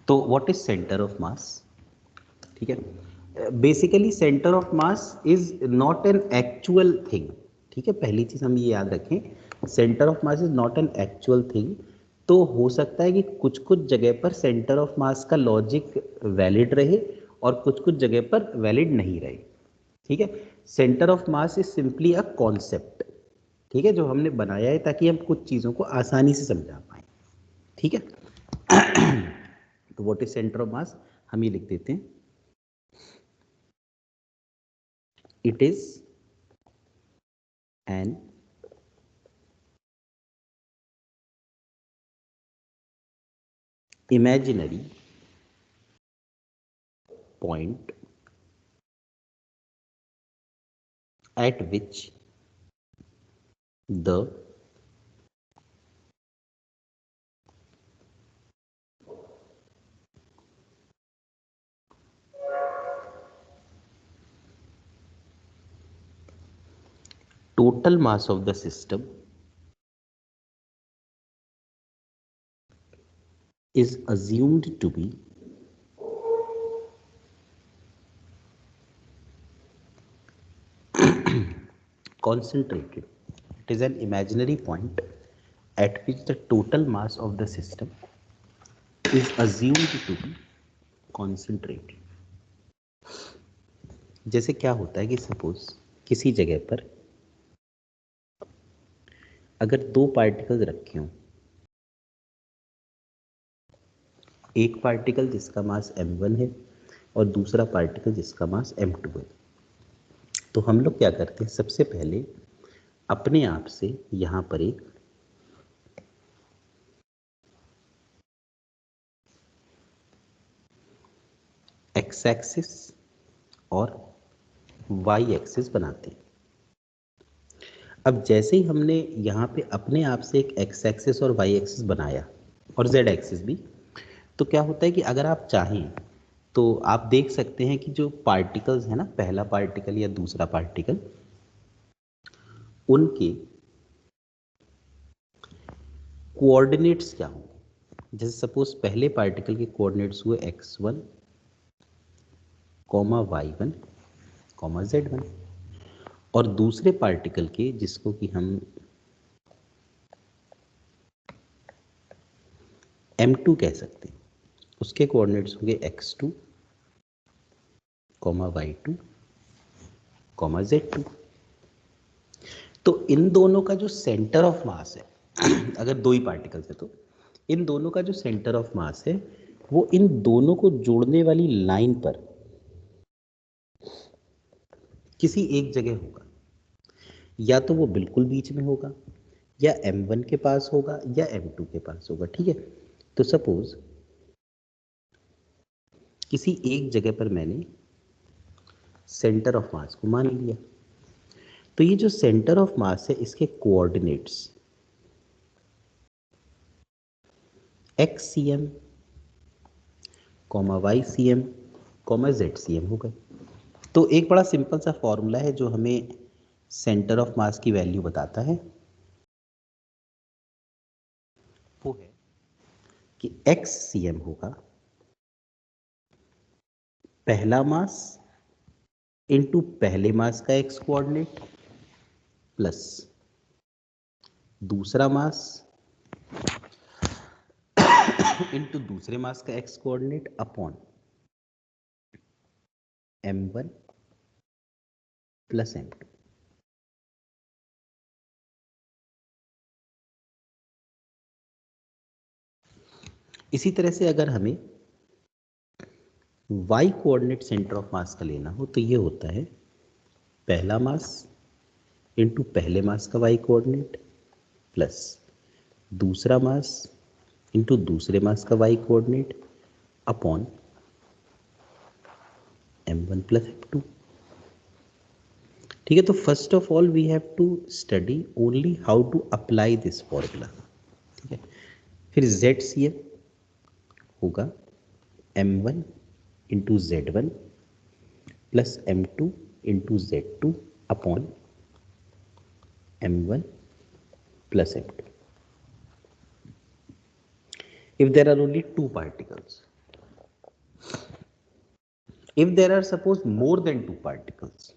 तो what is centre of मास? ठीक है, basically centre of mass is not an actual thing. ठीक है, पहली चीज हम ये याद रखें, centre of mass is not an actual thing. तो हो सकता है कि कुछ कुछ जगह पर सेंटर ऑफ मास का लॉजिक वैलिड रहे और कुछ कुछ जगह पर वैलिड नहीं रहे। ठीक है, centre of mass is simply a concept, ठीक है, जो हमने बनाया है ताकि हम कुछ चीज़ों को आसानी से समझा पाए। ठीक है, तो व्हाट इज सेंटर ऑफ मास, हम ये लिख देते हैं, it is an imaginary point at which the total mass of the system is assumed to be concentrated. It is an imaginary point at which the total mass of the system is assumed to be concentrated. जैसे क्या होता है कि suppose किसी जगह पर अगर दो पार्टिकल्स रखे हों, एक पार्टिकल जिसका मास m1 है और दूसरा पार्टिकल जिसका मास m2 है, तो हम लोग क्या करते हैं, सबसे पहले अपने आप से यहां पर एक एक्स एक्सिस और वाई एक्सिस बनाते हैं। अब जैसे ही हमने यहाँ पे अपने आप से एक एक्स एक्सिस और वाई एक्सिस बनाया और जेड एक्सिस भी, तो क्या होता है कि अगर आप चाहें तो आप देख सकते हैं कि जो पार्टिकल्स है ना, पहला पार्टिकल या दूसरा पार्टिकल, उनके कोऑर्डिनेट्स क्या होंगे। जैसे सपोज पहले पार्टिकल के कोऑर्डिनेट्स हुए x1, y1, z1, और दूसरे पार्टिकल के, जिसको कि हम m2 कह सकते हैं, उसके कोऑर्डिनेट्स होंगे x2, y2, z2। तो इन दोनों का जो सेंटर ऑफ मास है अगर दो ही पार्टिकल्स है तो इन दोनों का जो सेंटर ऑफ मास है वो इन दोनों को जोड़ने वाली लाइन पर किसी एक जगह होगा, या तो वो बिल्कुल बीच में होगा, या m1 के पास होगा, या m2 के पास होगा। ठीक है, तो सपोज किसी एक जगह पर मैंने सेंटर ऑफ मास को मान लिया, तो ये जो सेंटर ऑफ मास है इसके कोऑर्डिनेट्स XCM, YCM, ZCM हो गए। तो एक बड़ा सिंपल सा फॉर्मूला है जो हमें सेंटर ऑफ मास की वैल्यू बताता है, वो है कि XCM होगा पहला मास इनटू पहले मास का x कोऑर्डिनेट प्लस दूसरा मास इनटू दूसरे मास का x coordinate upon m1 plus m2। इसी तरह से अगर हमें y कोऑर्डिनेट सेंटर ऑफ मास का लेना हो तो ये होता है पहला मास इनटू पहले मास का y कोऑर्डिनेट प्लस दूसरा मास इनटू दूसरे मास का y coordinate upon m1 plus m2। ठीक है, तो first of all we have to study only how to apply this formula. ठीक है, फिर ZCM होगा m1 into Z1 plus m2 into Z2 upon m1 plus m2 if there are only two particles। if there are suppose more than two particles,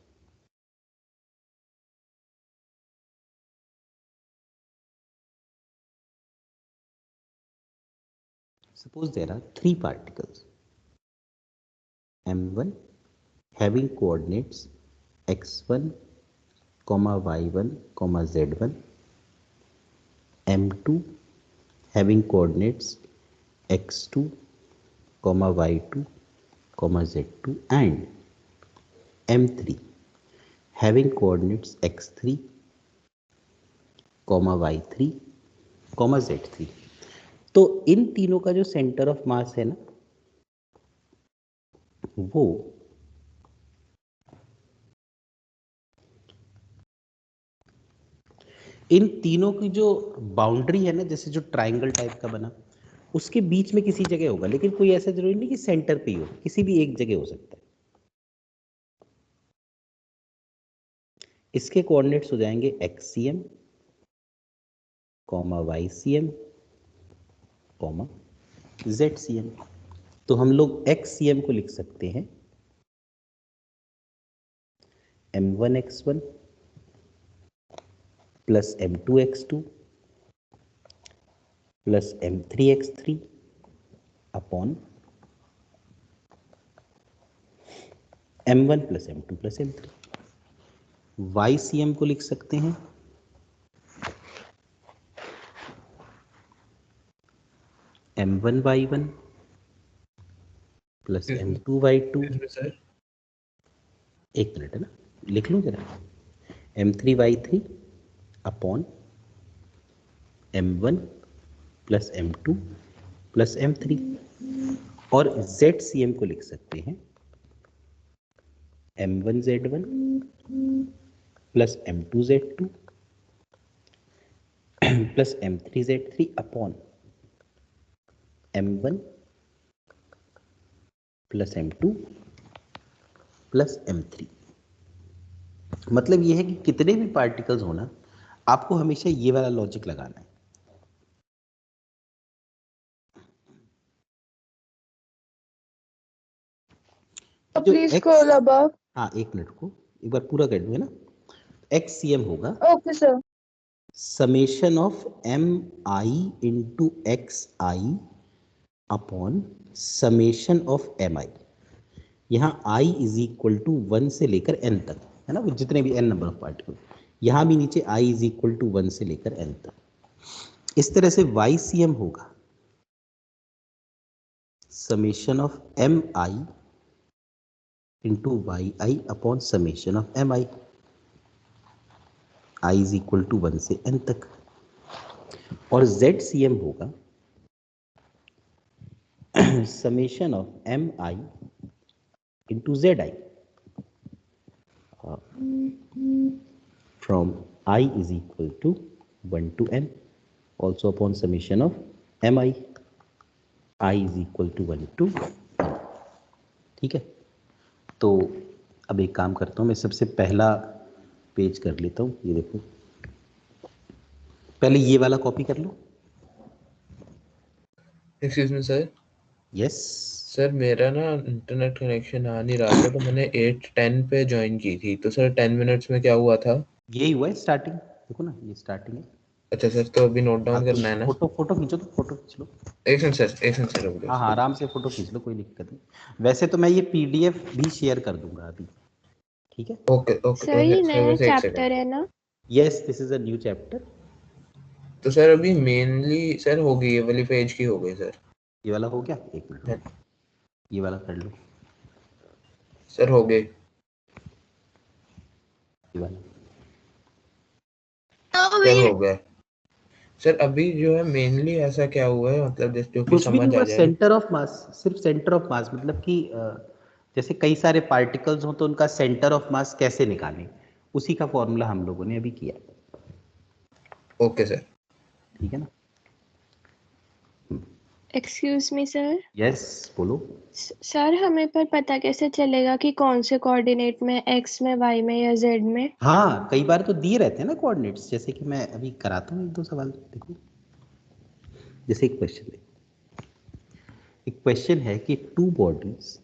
suppose there are three particles m1 having coordinates x1 comma y1 comma z1, m2 having coordinates x2 comma y2 comma z2, and m3 having coordinates x3 comma y3 comma z3। तो इन तीनों का जो centre of मास है ना, वो इन तीनों की जो बाउंड्री है ना, जैसे जो ट्रायंगल टाइप का बना, उसके बीच में किसी जगह होगा, लेकिन कोई ऐसा जरूरी नहीं कि सेंटर पे ही हो, किसी भी एक जगह हो सकता है। इसके कोऑर्डिनेट्स हो जाएंगे XCM comma YCM comma ZCM। तो हम लोग XCM को लिख सकते हैं M1x1 plus M2x2 plus M3x3 upon M1 plus M2 plus M3। YCM को लिख सकते हैं M1y1 प्लस M2y2। एक मिनट है ना, लिख लूँ जरा, M3y3 upon M1 plus M2 plus M3। और ZCM को लिख सकते हैं M1z1 plus M2z2 plus M3z3 upon M1 plus M2 plus M3। मतलब ये है कि कितने भी पार्टिकल्स होना, आपको हमेशा ये वाला लॉजिक लगाना है। Please scroll above. हाँ एक मिनट को एक बार पूरा कर दूंगा ना। XCM होगा okay sir, summation of MI into XI upon summation of MI। यहाँ I इज इक्वल टू 1 से लेकर n तक है ना, वो जितने भी n नंबर ऑफ पार्टिकल, यहाँ भी नीचे I इज इक्वल टू 1 से लेकर n तक। इस तरह से YCM होगा summation of MI into YI upon summation of MI, I is equal to 1 से n तक। और ZCM होगा summation of MI into ZI from I is equal to 1 to n, also upon summation of MI, I is equal to 1 to n। ठीक है, तो अब एक काम करता हूँ, मैं सबसे पहला पेज कर लेता हूँ। ये देखो, पहले ये वाला कॉपी कर लो। Excuse me sir. Yes sir मेरा ना इंटरनेट कनेक्शन आ नहीं रहा था, तो मैंने 8:10 पे ज्वाइन की थी, तो सर 10 मिनट्स में क्या हुआ था? यही हुआ है स्टार्टिंग, देखो ना ये स्टार्टिंग है। अच्छा सर, तो अभी नोट डाउन करना है ना? फोटो खींचो, तो फोटो खींच लो। एक सेकंड सर रुक जाओ। हाँ आराम से फोटो खींच लो, कोई दिक्कत नहीं। वैसे तो मैं ये PDF भी शेयर कर दूंगा अभी, ठीक है? ओके सर ये नया चैप्टर है ना? Yes, this is a new chapter. तो सर अभी मेनली सर हो गई, ये वाली पेज की हो गई सर। ये वाला हो गया, एक मिनट ये वाला कर लो। सर हो गए ये वाला सर हो गया। सर अभी जो है मेनली ऐसा क्या हुआ है, मतलब जैसे जो कि कुछ भी समझ नहीं, आ बस जाए। सेंटर ऑफ मास, सिर्फ सेंटर ऑफ मास, मतलब कि जैसे कई सारे पार्टिकल्स हो तो उनका सेंटर ऑफ मास कैसे निकालें, उसी का फॉर्मूला हम लोगों ने अभी किया। ओके सर, ठीक है ना? Excuse me sir. यस बोलो। सर हमें पर पता कैसे चलेगा कि कौन से कोऑर्डिनेट में, एक्स में, वाई में या जेड में? हाँ कई बार तो दिए रहते हैं ना कोऑर्डिनेट्स, जैसे कि मैं अभी कराता हूँ एक दो सवाल, देखो। जैसे एक क्वेश्चन है कि two bodies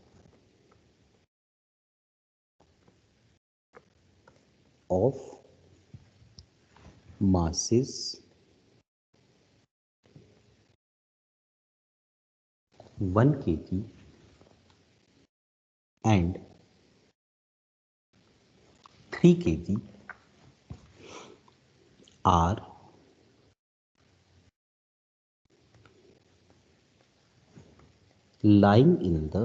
of masses 1 kg and 3 kg are lying in the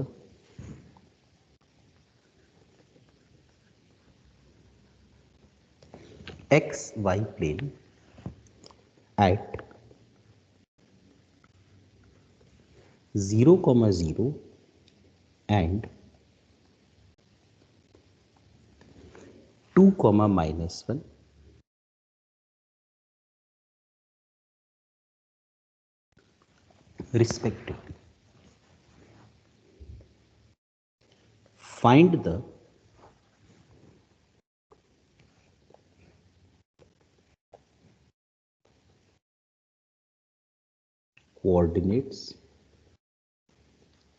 XY plane at 0, 0 and 2, -1 respectively. Find the coordinates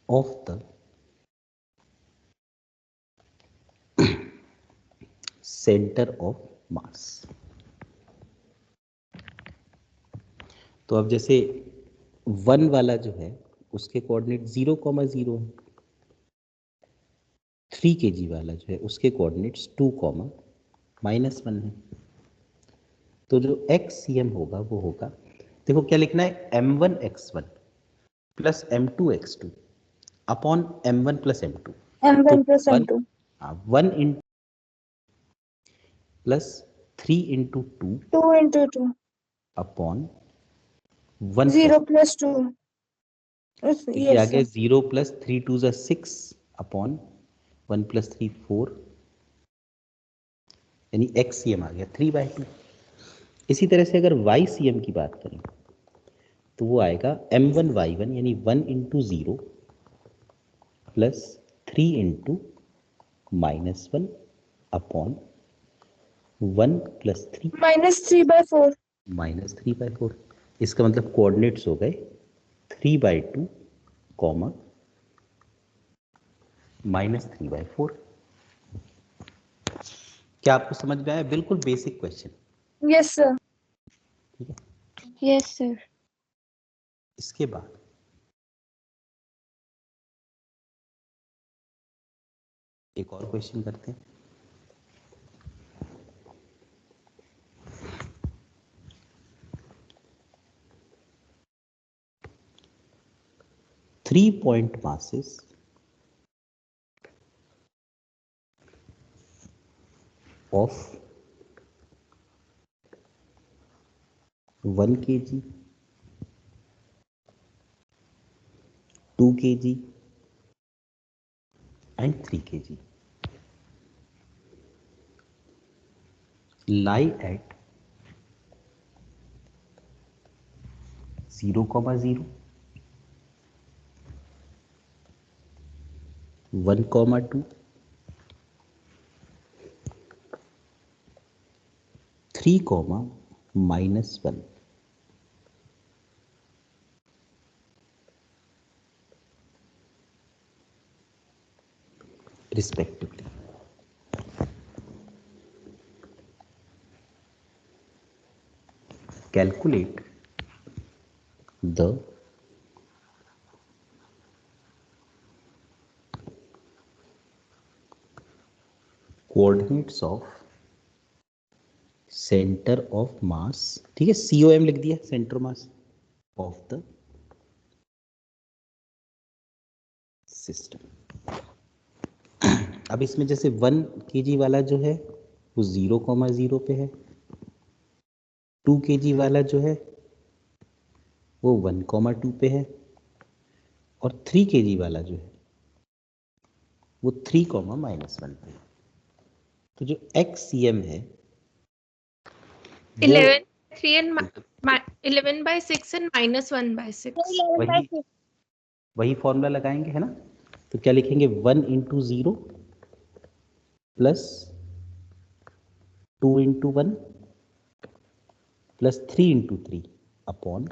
of the center of mass. तो अब जैसे 1 वाला जो है उसके कोऑर्डिनेट 0, 0 है, 3 kg वाला जो है उसके कोऑर्डिनेट्स 2, -1 है। तो जो XCM होगा वो होगा, देखो क्या लिखना है, m1 x1 plus m2 x2 upon m1 plus m2। m1 plus m2 1 in plus 3 into 2 2 into 2 upon 1 0 plus 2 ये आ yes गया sir 0 प्लस 3 2 ज़ा 6 अपॉन 1 प्लस 3 4, यानी XCM आ गया 3/2। इसी तरह से अगर YCM की बात करें तो वो आएगा m1 y1 यानी 1 into 0 plus 3 into -1 upon 1 plus 3 -3/4 -3/4। इसका मतलब कोऑर्डिनेट्स हो गए 3/2, -3/4। क्या आपको समझ में आया? बिल्कुल बेसिक क्वेश्चन। yes sir ठीक है, yes sir इसके बाद एक और क्वेश्चन करते हैं। Three point masses of 1 kg, 2 kg and 3 kg lie at 0, 0, 1, 2, 3, -1 respectively. Calculate the coordinates of center of mass, ठीक है, COM लिख दिया, centre mass of the system. अब इसमें जैसे 1 kg वाला जो है वो 0, 0 पे है, 2 kg वाला जो है वो 1, 2 पे है, और 3 kg वाला जो है वो 3, -1 पे है। तो जो XCM है 11 3 and 11/6 and -1/6 वही फॉर्मूला लगाएंगे, है ना। तो क्या लिखेंगे, 1 into 0 plus 2 into 1 plus 3 into 3 upon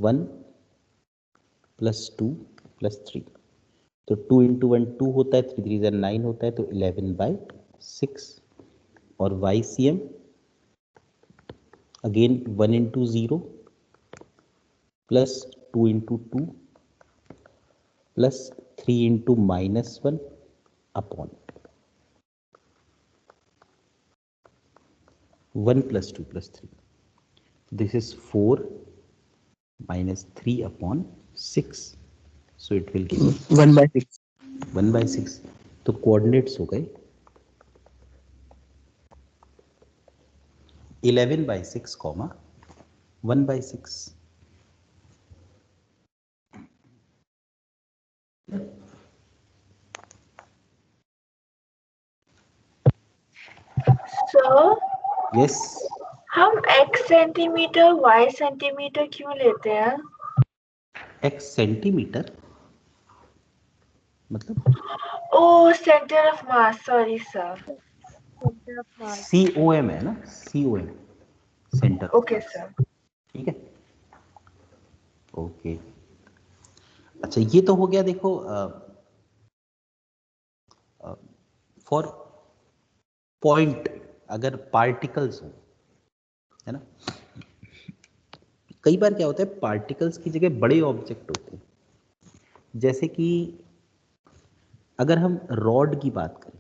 1 plus 2 plus 3। तो 2 इंटू 1 2 होता है, 3 3 9 होता है, तो 11/6 6 और YCM again 1 into 0 plus 2 into 2 plus 3 into -1 upon 1 plus 2 plus 3. This is 4 minus 3 upon 6. So it will give 1/6. 1/6. तो coordinates हो गए 11/6, 1/6. Sir Yes. हम x सेंटीमीटर y सेंटीमीटर क्यों लेते हैं? x सेंटीमीटर मतलब ओ centre of mass, sorry sir. Centre of mass. COM है ना, COM सेंटर. Okay sir. ठीक है, ओके. अच्छा ये तो हो गया. देखो फॉर पॉइंट अगर पार्टिकल्स हो, है ना. कई बार क्या होता है, पार्टिकल्स की जगह बड़े ऑब्जेक्ट होते हैं. जैसे कि अगर हम रॉड की बात करें,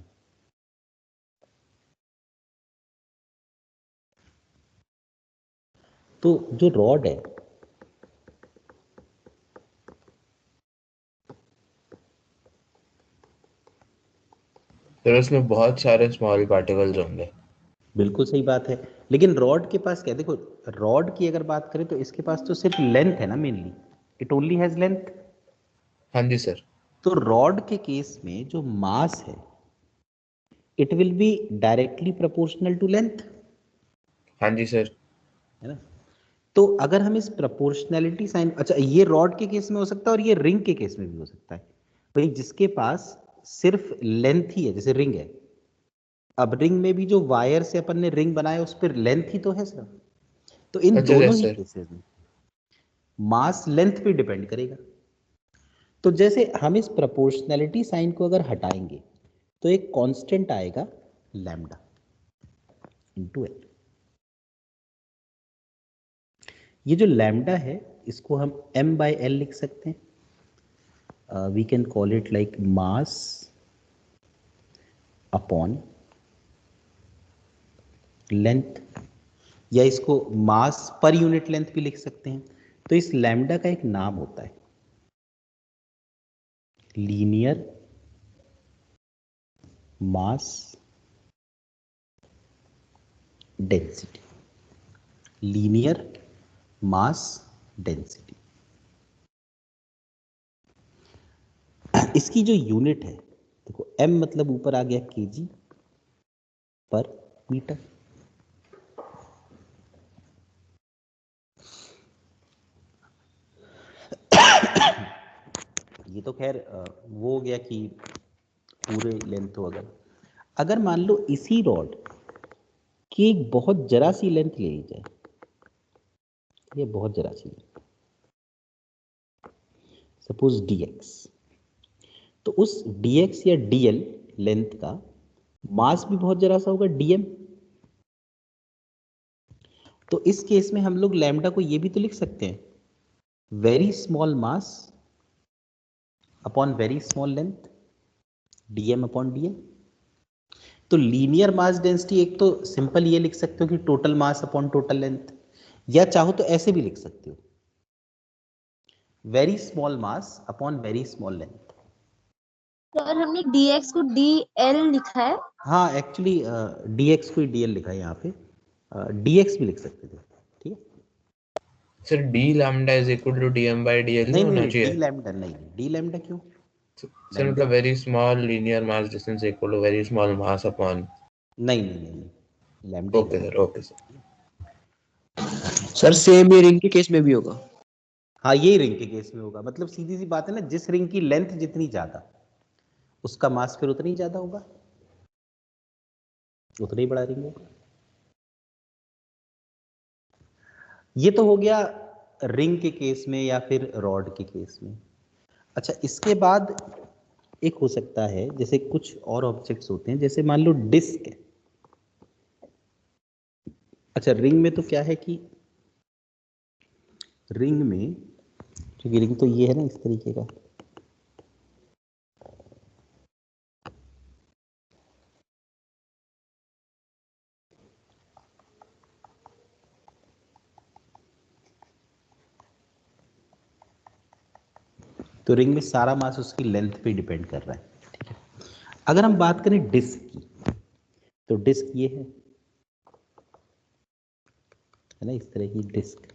तो जो रॉड है फिर उसमें बहुत सारे स्मॉल पार्टिकल्स होंगे. बिल्कुल सही बात है. लेकिन रॉड के पास क्या, देखो रॉड की अगर बात करें तो इसके पास तो सिर्फ लेंथ है ना, mainly it only has length. हाँ जी सर. तो रॉड के केस में जो मास है it will be directly proportional to length, हाँ जी सर. है ना. तो अगर हम इस प्रोपोर्शनैलिटी साइन, अच्छा ये रॉड के केस में हो सकता है और ये रिंग के केस में भी हो सकता है. भाई जिसके पास सिर्फ लेंथ ही है, जैसे रिंग है, अब रिंग में भी जो वायर से अपन ने रिंग बनाया उस पर लेंथ ही तो है सर. तो इन अच्छा दोनों ही सर. केसेस में मास लेंथ पे डिपेंड करेगा. तो जैसे हम इस प्रोपोर्शनैलिटी साइन को अगर हटाएंगे तो एक कांस्टेंट आएगा लैम्डा इनटू एल. ये जो लैम्डा है इसको हम m/l लिख सकते हैं. We can call it like mass upon length, या इसको मास पर यूनिट लेंथ भी लिख सकते हैं. तो इस लैम्डा का एक नाम होता है linear mass density. Linear mass density. इसकी जो यूनिट है, देखो m मतलब ऊपर आ गया kg पर मीटर. ये तो खैर वो हो गया कि पूरे लेंथ हो. अगर मान लो इसी रॉड की एक बहुत जरा सी लेंथ ले ली जाए, ये बहुत जरा सी लेंथ, सपोज dx, तो उस dx या dl लेंथ का मास भी बहुत जरा सा होगा dm. तो इस केस में हम लोग लैम्डा को ये भी तो लिख सकते हैं very small mass upon very small length, dm upon dl. तो लीनियर मास डेंसिटी एक तो सिंपल ये लिख सकते हो कि total mass upon total length, या चाहो तो ऐसे भी लिख सकते हो very small mass upon very small length. Sir हमने dx को dl लिखा है. हाँ एक्चुअली dx को dl लिखा है यहाँ पे, dx भी लिख सकते थे. ठीक है sir d lambda is equal to dm by dl नहीं होना नहीं चाहिए. डी लैम्डा नहीं, डी लैम्डा क्यों सर मतलब very small linear mass distance equal to very small mass upon. नहीं lambda. Okay sir. Okay sir. Sir same ये ring के केस में भी होगा. हाँ ये रिंग के केस में होगा. मतलब सीधी सी बात है ना, जिस रिंग की लेंथ जितनी ज्यादा उसका मास फिर उतना ही ज्यादा होगा, उतना ही बड़ा रिंग होगा. ये तो हो गया रिंग के केस में या फिर रॉड के केस में. अच्छा इसके बाद एक हो सकता है जैसे कुछ और ऑब्जेक्ट्स होते हैं, जैसे मान लो डिस्क है। अच्छा, रिंग में तो क्या है कि रिंग में, क्योंकि रिंग तो ये है ना इस तरीके का, तो रिंग में सारा मास उसकी लेंथ पे डिपेंड कर रहा है। ठीक है, अगर हम बात करें डिस्क की, तो डिस्क ये है ना, इस तरह की डिस्क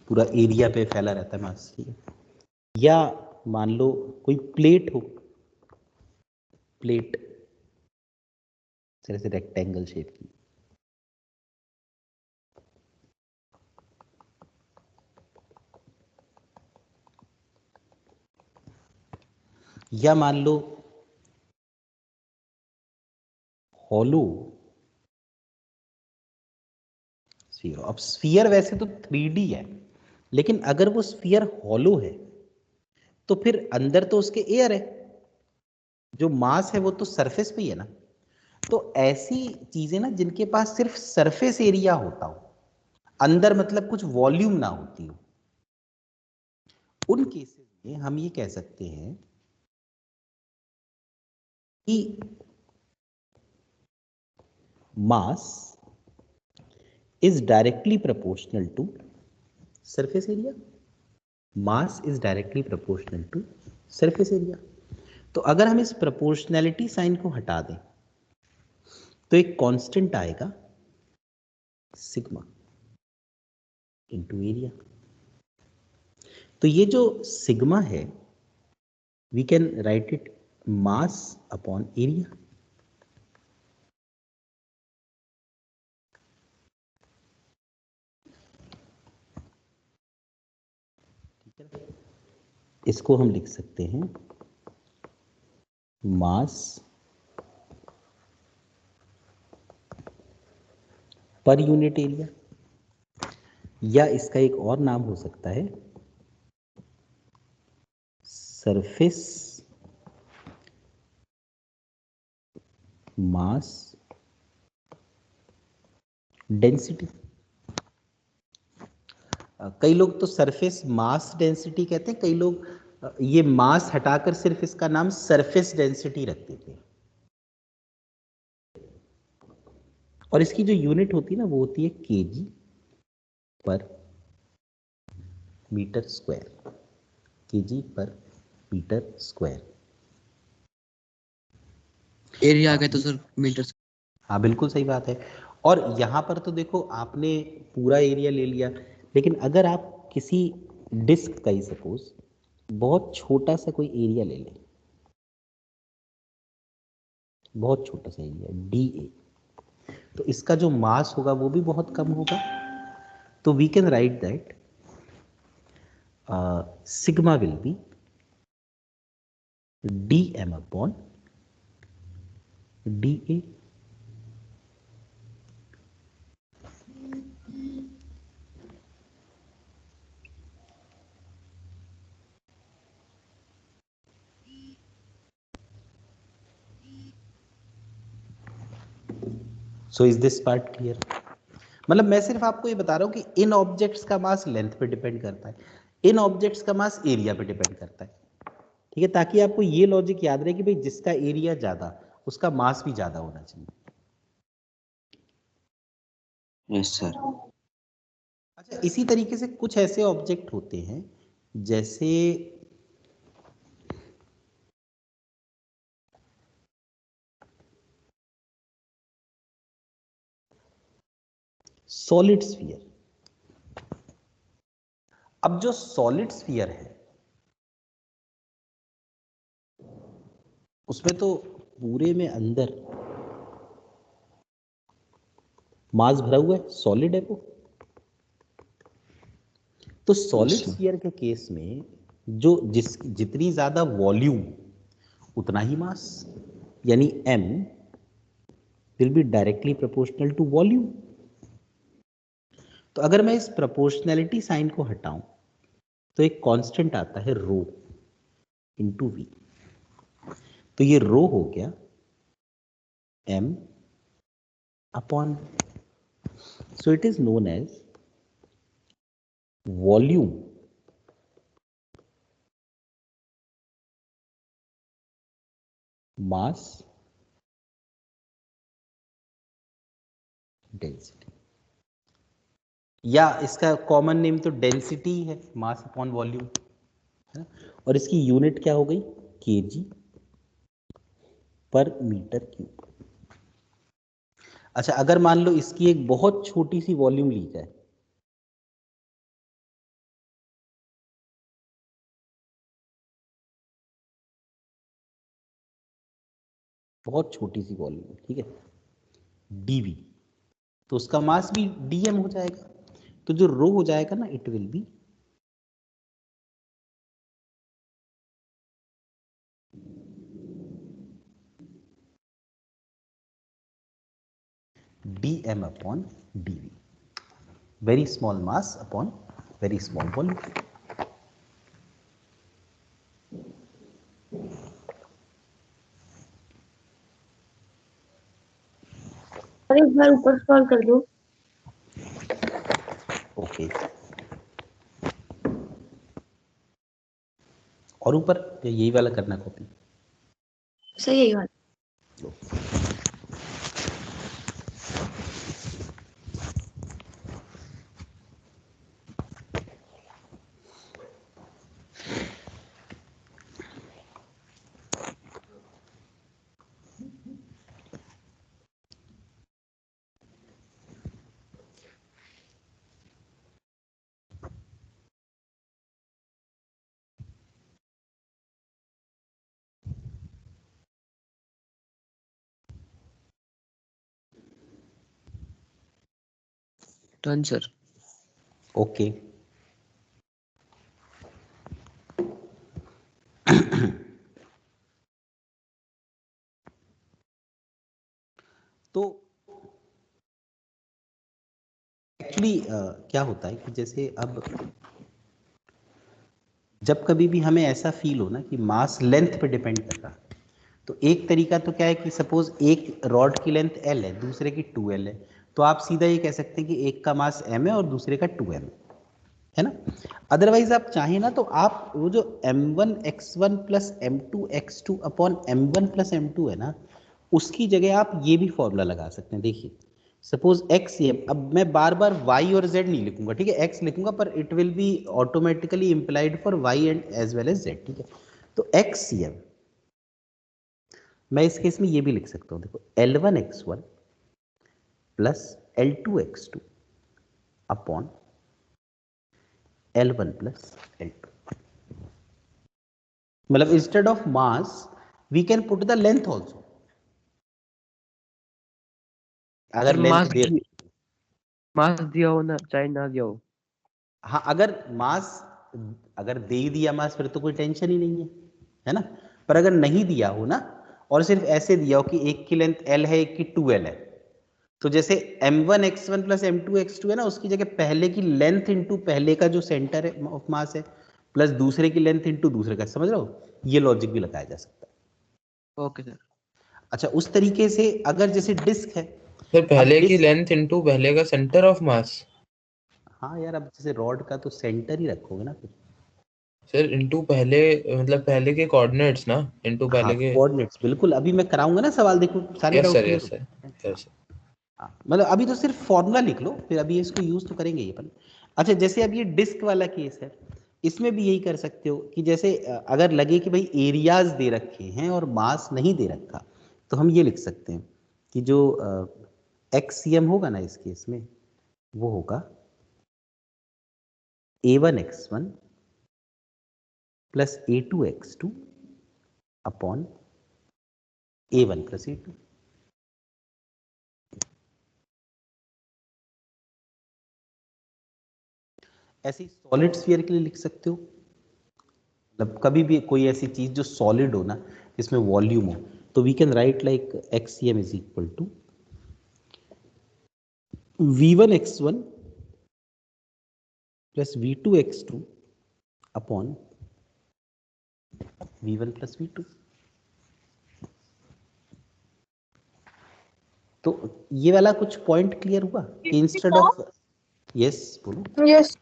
पूरा एरिया पे फैला रहता है मास। ठीक है, या मान लो कोई प्लेट हो, प्लेट इस तरह से रेक्टेंगल शेप की, या मान लो हॉलो स्फीयर। अब स्फीयर वैसे तो 3D है, लेकिन अगर वो स्फीयर हॉलो है तो फिर अंदर तो उसके एयर है, जो मास है वो तो सरफेस पे ही है ना। तो ऐसी चीजें ना जिनके पास सिर्फ सरफेस एरिया होता हो, अंदर मतलब कुछ वॉल्यूम ना होती हो, उन केसेस में हम ये कह सकते हैं कि मास is directly proportional to surface area. Mass is directly proportional to surface area. तो अगर हम इस प्रोपोर्शनैलिटी साइन को हटा दें तो एक कांस्टेंट आएगा सिग्मा इनटू एरिया। तो ये जो सिग्मा है, we can write it mass upon area. इसको हम लिख सकते हैं मास पर यूनिट एरिया, या इसका एक और नाम हो सकता है सरफेस मास डेंसिटी। कई लोग तो सरफेस मास डेंसिटी कहते हैं, कई लोग ये मास हटाकर सिर्फ इसका नाम सरफेस डेंसिटी रख देते हैं। और इसकी जो यूनिट होती है ना, वो होती है केजी पर मीटर स्क्वायर, केजी पर मीटर स्क्वायर। एरिया आ गया तो सर मीटर। हाँ बिल्कुल सही बात है। और यहाँ पर तो देखो आपने पूरा एरिया ले लिया, लेकिन अगर आप किसी डिस्क का ही सपोज बहुत छोटा सा कोई एरिया ले लें, बहुत छोटा सा एरिया DA, तो इसका जो मास होगा वो भी बहुत कम होगा। तो we can write that sigma will be DM upon DA। So is this part clear? मतलब मैं सिर्फ आपको ये बता रहा हूं कि इन ऑब्जेक्ट्स का मास लेंथ पे डिपेंड करता है, इन ऑब्जेक्ट्स का मास एरिया पे डिपेंड करता है। ठीक है, ताकि आपको ये लॉजिक याद रहे कि भाई जिसका एरिया ज्यादा उसका मास भी ज्यादा होना चाहिए। Yes sir. अच्छा, इसी तरीके से कुछ ऐसे ऑब्जेक्ट होते हैं जैसे सॉलिड स्फीयर। अब जो सॉलिड स्फीयर है उसमें तो पूरे में अंदर मास भरा हुआ है, सॉलिड है वो। तो सॉलिड स्फीयर के केस में जो जितनी ज्यादा वॉल्यूम उतना ही मास, यानी m will be directly proportional to volume. तो अगर मैं इस प्रोपोर्शनैलिटी साइन को हटाऊं तो एक कांस्टेंट आता है रो, इंटू वी। तो ये रो हो गया m upon, so it is known as volume mass density, या इसका कॉमन नेम तो डेंसिटी है, मास अपॉन वॉल्यूम है ना, और इसकी यूनिट क्या हो गई केजी पर मीटर क्यूब। अच्छा, अगर मान लो इसकी एक बहुत छोटी सी वॉल्यूम ली जाए, बहुत छोटी सी वॉल्यूम, ठीक है, डीवी, तो उसका मास भी डीएम हो जाएगा। तो जो रो हो जाएगा ना, it will be dm upon dv, very small mass upon very small volume। और एक बार ऊपर स्क्रॉल कर दो। ओके, और ऊपर यही वाला करना कॉपी। सही है बात। Done sir. ओके, तो एक्चुअली क्या होता है कि जैसे अब जब कभी भी हमें ऐसा फील हो ना कि मास लेंथ पे डिपेंड कर रहा है, तो एक तरीका तो क्या है कि सपोज एक रॉड की लेंथ l है, दूसरे की 2l है, तो आप सीधा ये कह सकते हैं कि एक का मास m है और दूसरे का 2m है ना। अदरवाइज आप चाहें ना तो आप वो जो m1x1 plus m2x2 upon m1 plus m2 है ना, उसकी जगह आप ये भी फॉर्मूला लगा सकते हैं। देखिए सपोज x ये, अब मैं बार बार y और z नहीं लिखूंगा, ठीक है, x लिखूंगा, पर it will be automatically implied for y and as well as z, ठीक है। तो xcm मैं इस केस में ये भी लिख सकता हूं, देखो L1x1 plus L2x2 upon L1 plus L2, मतलब instead of mass we can put the length also. अगर सर लेंथ दे, मास दिया हो ना चाहे ना दिया हो। हाँ अगर मास, अगर दे ही दिया मास फिर तो कोई टेंशन ही नहीं है ना। पर अगर नहीं दिया हो ना, और सिर्फ ऐसे दिया हो कि एक की लेंथ L है एक की 2L है, तो जैसे m1x1 प्लस m2x2 है ना, उसकी जगह पहले की लेंथ इंटू पहले का जो सेंटर है ऑफ मास है, प्लस दूसरे की लेंथ इंटू दूसरे का, समझ रहे हो, ये लॉजिक भी लगाया जा सकता है। Okay sir. अच्छा, उस तरीके से अगर जैसे डिस्क है, सर अब पहले की डिस्क, लेंथ इंटू पहले का सेंटर ऑफ मास। हाँ यार, अब जैसे रॉड का तो सेंटर ही रखोगे ना फिर। सर इंटू पहले, मतलब पहले के कोऑर्डिनेट्स ना, इंटू हाँ पहले के। कोऑर्डिनेट्स, बिल्कुल, अभी मैं कराऊंगा ना सवाल, देखो सारे yes doubt sir, clear yes हो। Sir, yes sir. हाँ, मतलब अभी तो सिर्फ फॉर्मूला लिख लो, फिर अभी इसको यूज तो करेंगे ये अपन। अच्छा, जैसे अब ये डिस्क वाला केस है, इसमें भी यही कर सकते हो कि जैसे अगर लगे कि भाई एरियाज दे रखे हैं और मास नहीं दे रखा, तो हम ये लिख सकते हैं कि जो एक्ससीएम होगा ना इस केस में, वो होगा a1x1 plus a2x2 upon a1 plus a2। ऐसे ही सॉलिड स्फीयर के लिए लिख सकते हो, मतलब कभी भी कोई ऐसी चीज जो सॉलिड हो ना, जिसमें वॉल्यूम हो, तो we can write like XCM is equal to v1x1 plus v2x2 upon v1 plus v2। तो ये वाला कुछ पॉइंट क्लियर हुआ कि इंस्टेड ऑफ, यस बोलो। यस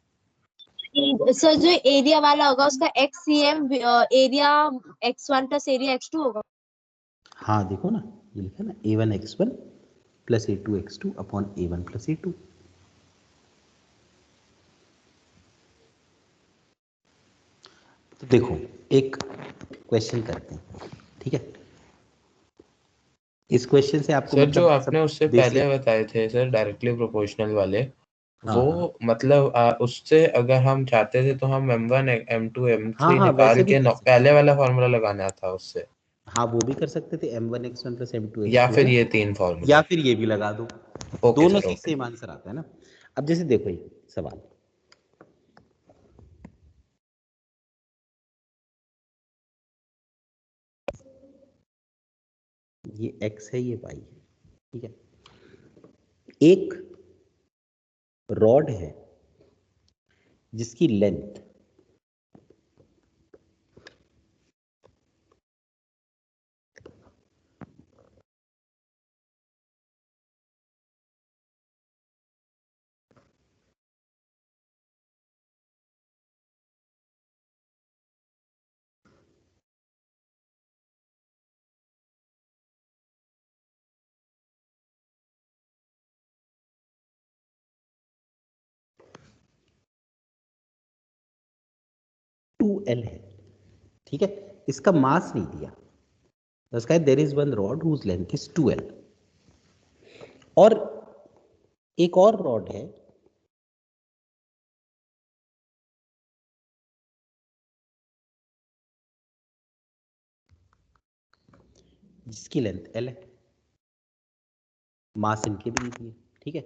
सर जो एरिया वाला होगा उसका XCM area x1 plus area x2 होगा। हाँ देखो ना, ये लिखा ना a1 x1 plus a2 x2 upon a1 plus a2। तो देखो एक क्वेश्चन करते हैं, ठीक है। इस क्वेश्चन से आपको सर जो मतलब आपने उससे basic- पहले बताए थे सर डायरेक्टली प्रोपोर्शनल वाले, हाँ, वो मतलब उससे अगर हम चाहते थे तो हम M1 M2 M3 हाँ, निकाल वैसे भी के कर सकते पहले वाला फॉर्मूला लगाना था उससे, हाँ वो भी कर सकते थे m1 x1 प्लस m2 या x2 फिर वाला, ये 3 फॉर्मूला। या फिर ये भी लगा दो। ओके दोनों सर, से ओके। सेम आंसर आता है ना। अब जैसे देखो ये सवाल, ये x है ये y है, ठीक है। एक रॉड है जिसकी लेंथ L है, ठीक है। इसका मास नहीं दिया, उसका there is one rod whose length is 2L, और एक और रॉड है जिसकी लेंथ L है, मास इनके भी नहीं दिए, ठीक है।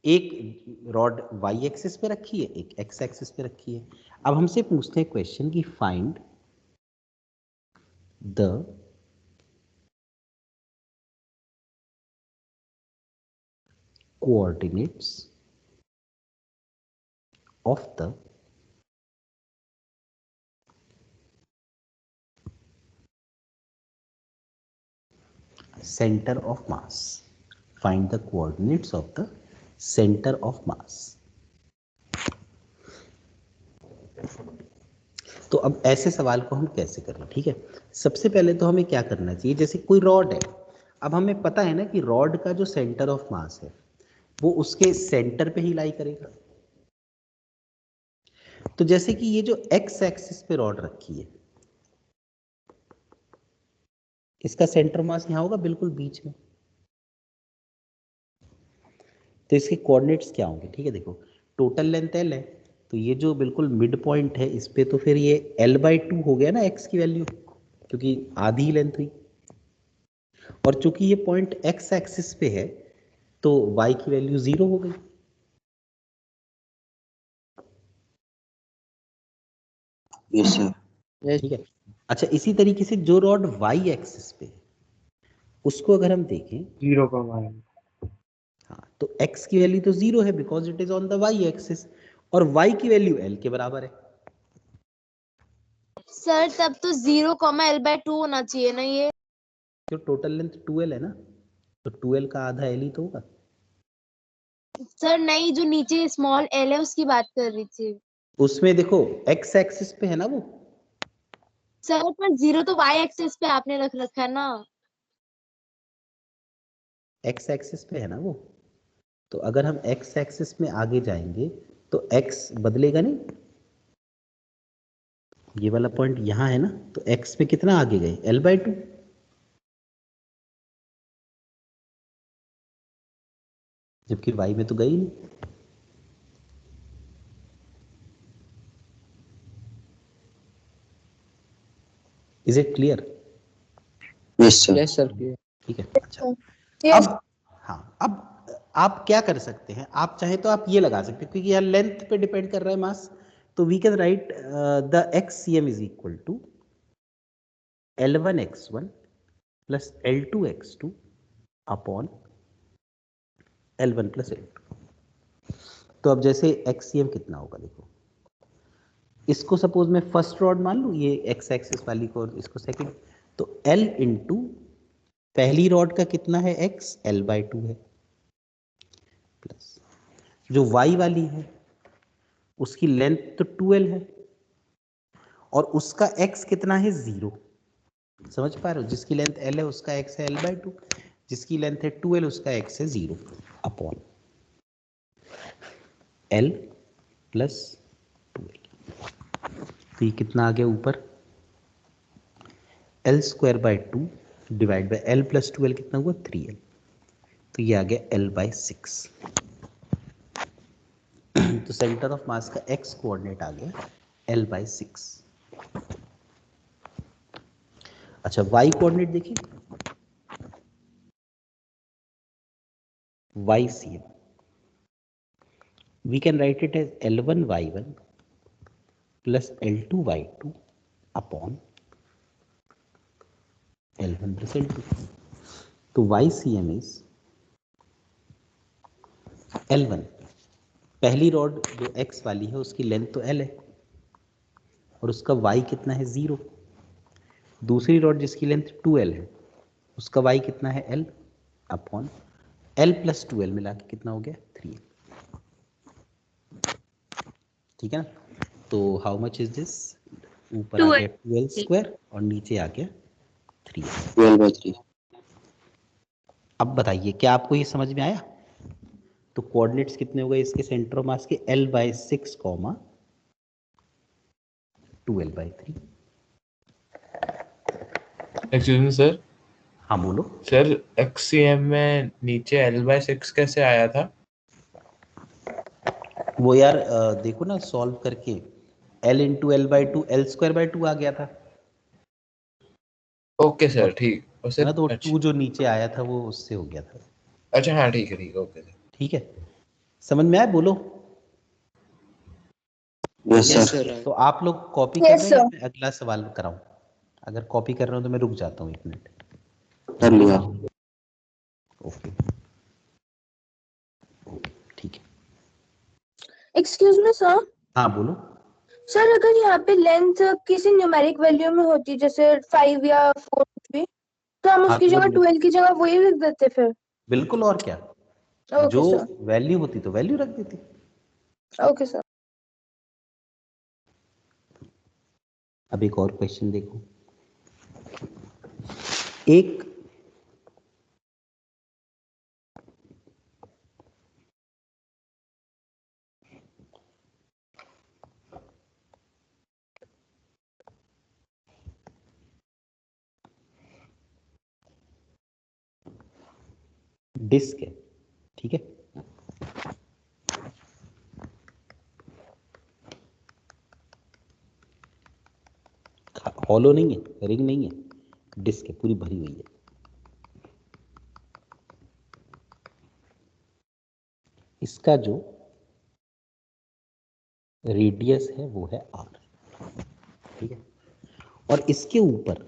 एक रॉड y एक्सिस पे रखी है, एक x एक्सिस पे रखी है। अब हमसे पूछते हैं क्वेश्चन की find the coordinates of the center of mass, find the coordinates of the center of mass। तो अब ऐसे सवाल को हम कैसे करें, ठीक है। सबसे पहले तो हमें क्या करना चाहिए, जैसे कोई रॉड है, अब हमें पता है ना कि रॉड का जो सेंटर ऑफ मास है वो उसके सेंटर पे ही लाई करेगा। तो जैसे कि ये जो x एक्सिस पे रॉड रखी है, इसका सेंटर मास यहां होगा बिल्कुल बीच में, तो इसके कोऑर्डिनेट्स क्या होंगे, ठीक है। देखो टोटल लेंथ L है, तो ये जो बिल्कुल मिड पॉइंट है इस पे तो फिर ये L/2 हो गया ना x की वैल्यू, क्योंकि आधी ही लेंथ हुई। और चूंकि ये पॉइंट x एक्सिस पे है तो y की वैल्यू 0 हो गई। Yes sir. ठीक है। अच्छा इसी तरीके से जो रॉड y एक्सिस पे है उसको अगर हम देखें 0 का मान। हाँ, तो x की वैल्यू तो 0 है because it is on the y axis, और y की वैल्यू L के बराबर है। सर तब तो 0,L/2 होना चाहिए ना ये। जो टोटल लेंथ 2L है ना, तो 2L का आधा L ही तो होगा। सर नहीं, जो नीचे स्मॉल L है उसकी बात कर रही थी। उसमें देखो x एक्सिस पे है ना वो, सर पर 0 तो Y एक्सिस पे आपने रख रखा है ना। x एक्सिस पे है ना वो, तो अगर हम x एक्सिस में आगे जाएंगे तो x बदलेगा नहीं, ये वाला पॉइंट यहाँ है ना, तो x पे कितना आगे गए L/2, जबकि y में तो गई नहीं। Is it clear? Yes sir. Yes sir clear. ठीक है। अच्छा अब हाँ, अब आप क्या कर सकते हैं, आप चाहे तो आप ये लगा सकते हैं क्योंकि यहाँ लेंथ पे डिपेंड कर रहा है मास, तो we can write the XCM is equal to L1 x1 plus L2 x2 upon L1 plus L2। तो अब जैसे XCM कितना होगा देखो, इसको सपोज मैं फर्स्ट रॉड मान लूँ, ये एक्स एक्सिस वाली को, और इसको सेकंड, तो L इंटू पहली रॉड का कितना है x, L/2 है, प्लस जो y वाली है उसकी लेंथ तो 2L है, और उसका x कितना है 0, समझ पा रहे हो, जिसकी लेंथ L है उसका x है L/2, जिसकी लेंथ है 2L उसका x है 0 अपॉन L प्लस 2L। तो ये कितना आ गया ऊपर, L²/2 divide by L plus 2L कितना हुआ 3L, तो ये आ गया L/6। तो सेंटर ऑफ मास का x कोऑर्डिनेट आ गया L/6। अच्छा y कोऑर्डिनेट देखिए, YCM we can write it as L1y1 plus L2y2 upon L1 plus L2। तो YCM is L1, पहली रॉड जो x वाली है उसकी लेंथ तो L है और उसका y कितना है 0, दूसरी रॉड जिसकी लेंथ 2L है उसका y कितना है L upon L plus 2L मिला के कितना हो गया 3L, ठीक है ना। तो हाउ मच इज दिस, ऊपर आ 2L गया 12² और नीचे आ गया 3L। 12/3। अब बताइए क्या आपको ये समझ में आया। तो कोऑर्डिनेट्स कितने हो गए इसके सेंटर ऑफ मास के, L/6 comma 2L/3। Excuse me sir. हाँ बोलो सर XCM में नीचे L/6 कैसे आया था? वो यार देखो ना सॉल्व करके, L इंटू L/2 L²/2 आ गया था, ओके सर और ठीक, और है ना, सर तो अच्छा 2 जो नीचे आया था वो उससे हो गया था। अच्छा, हाँ ठीक है ओके सर। ठीक है, समझ में आया, बोलो। Yes sir. तो आप लोग कॉपी कर Yes, रहे हैं या sir. मैं अगला सवाल कराऊं? अगर कॉपी कर रहे हो तो मैं रुक जाता हूँ 1 मिनट। कर लिया। ओके ठीक है, Excuse me, sir. हाँ बोलो। सर अगर यहाँ पे लेंथ किसी न्यूमेरिक वैल्यू में होती जैसे 5 या 4 कुछ भी, तो हम हाँ उसकी तो जगह 12 की जगह वही लिख देते फिर। बिल्कुल, और क्या, ओके जो सर, वैल्यू होती तो वैल्यू रख देती। Okay sir. अब एक और क्वेश्चन देखो, एक डिस्क है, ठीक है, हॉलो नहीं है, रिंग नहीं है, डिस्क है, पूरी भरी हुई है। इसका जो रेडियस है वो है r, ठीक है, और इसके ऊपर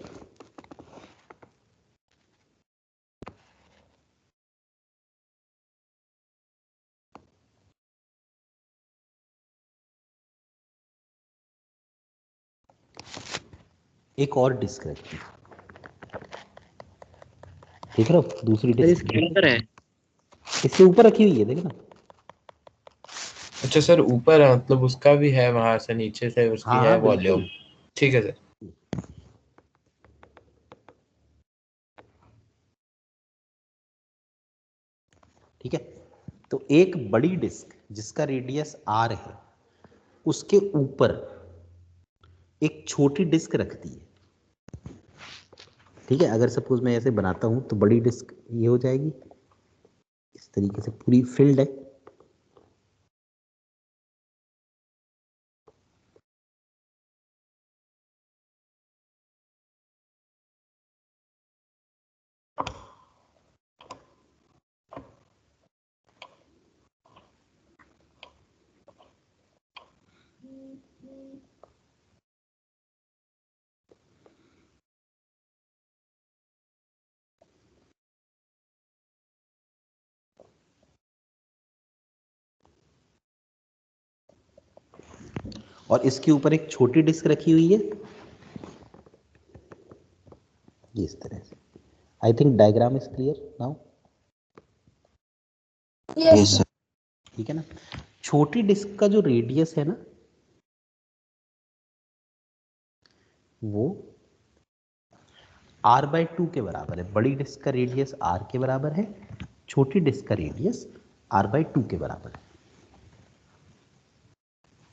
एक और डिस्क रखी है, देख रहे हो, दूसरी सर डिस्क इसके ऊपर है। इससे ऊपर रखी हुई है, देखना। अच्छा सर ऊपर है, मतलब उसका भी है, वहां से नीचे से उसकी हाँ है हाँ वॉल्यूम। बिल्कुल, ठीक है सर। ठीक है। तो एक बड़ी डिस्क जिसका रेडियस r है उसके ऊपर एक छोटी डिस्क रखती है, ठीक है। अगर सपोज मैं ऐसे बनाता हूं तो बड़ी डिस्क ये हो जाएगी, इस तरीके से पूरी फिल्ड है, और इसके ऊपर एक छोटी डिस्क रखी हुई है ये इस तरह से। I think diagram is clear now. Yes, sir. ठीक है ना। छोटी डिस्क का जो रेडियस है ना वो r/2 के बराबर है। बड़ी डिस्क का रेडियस r के बराबर है, छोटी डिस्क का रेडियस r/2 के बराबर है।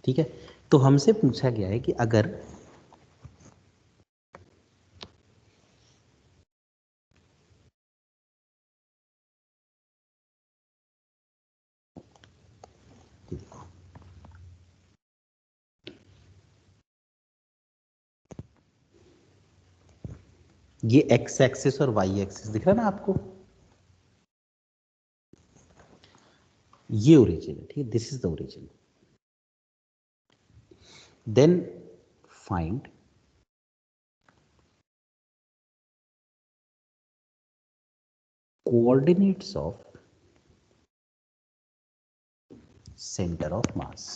ठीक है, तो हमसे पूछा गया है कि अगर ये x एक्सिस और y एक्सिस दिख रहा है ना आपको, ये ओरिजिन है। ठीक है, this is the origin. Then find coordinates of center of mass।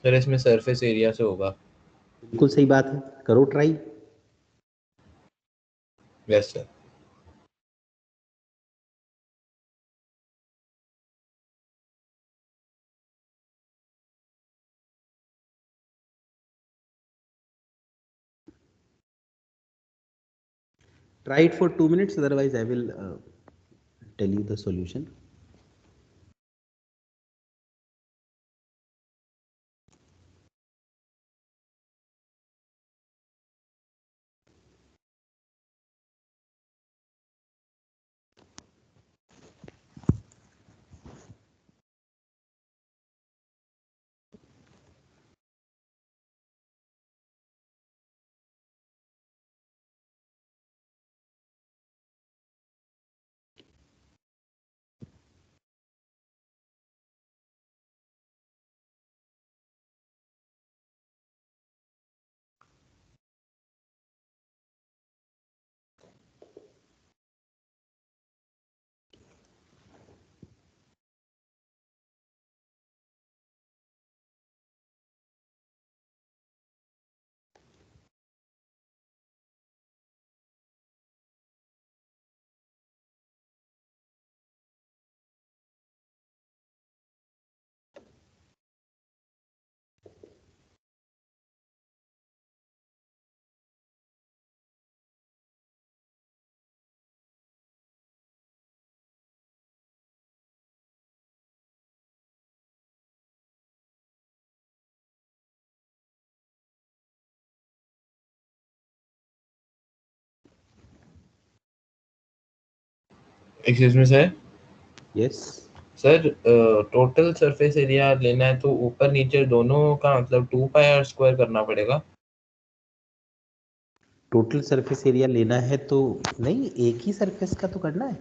Sir इसमें सरफेस एरिया से होगा। बिल्कुल सही बात है, करो try. Yes sir. Try it for 2 minutes, otherwise I will tell you the solution. Excuse me sir. Yes. Sir total surface area लेना है तो ऊपर नीचे दोनों का मतलब 2πr² करना पड़ेगा। टोटल सरफेस एरिया लेना है तो नहीं, एक ही सरफेस का तो करना है।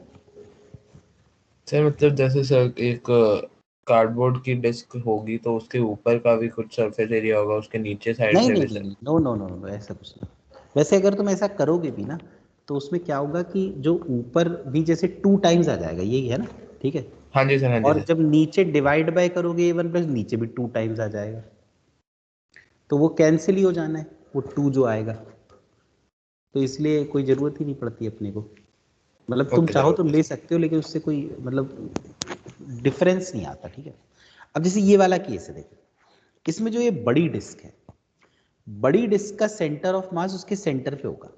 सर मतलब जैसे सर एक कार्डबोर्ड की डिस्क होगी तो उसके ऊपर का भी कुछ सरफेस एरिया होगा, उसके नीचे साइड नहीं से नहीं भी सर। नहीं, नो नो नो नो, ऐसा कुछ नहीं। वैसे अगर तुम ऐसा करोगे भी ना तो उसमें क्या होगा कि जो ऊपर भी जैसे 2 टाइम्स आ जाएगा, यही है ना। ठीक है, हाँ जी सर, हाँ जी और सर। जब नीचे डिवाइड बाय करोगे a1+, नीचे भी 2 टाइम्स आ जाएगा, तो वो कैंसिल ही हो जाना है, वो 2 जो आएगा। तो इसलिए कोई ज़रूरत ही नहीं पड़ती अपने को। मतलब तुम ओके सर, चाहो तो ओके ले सर। सकते हो, लेकिन उससे कोई मतलब डिफरेंस नहीं आता। ठीक है, अब जैसे ये वाला केस है, देखो इसमें जो ये बड़ी डिस्क है, बड़ी डिस्क का सेंटर ऑफ मास उसके सेंटर पे होगा।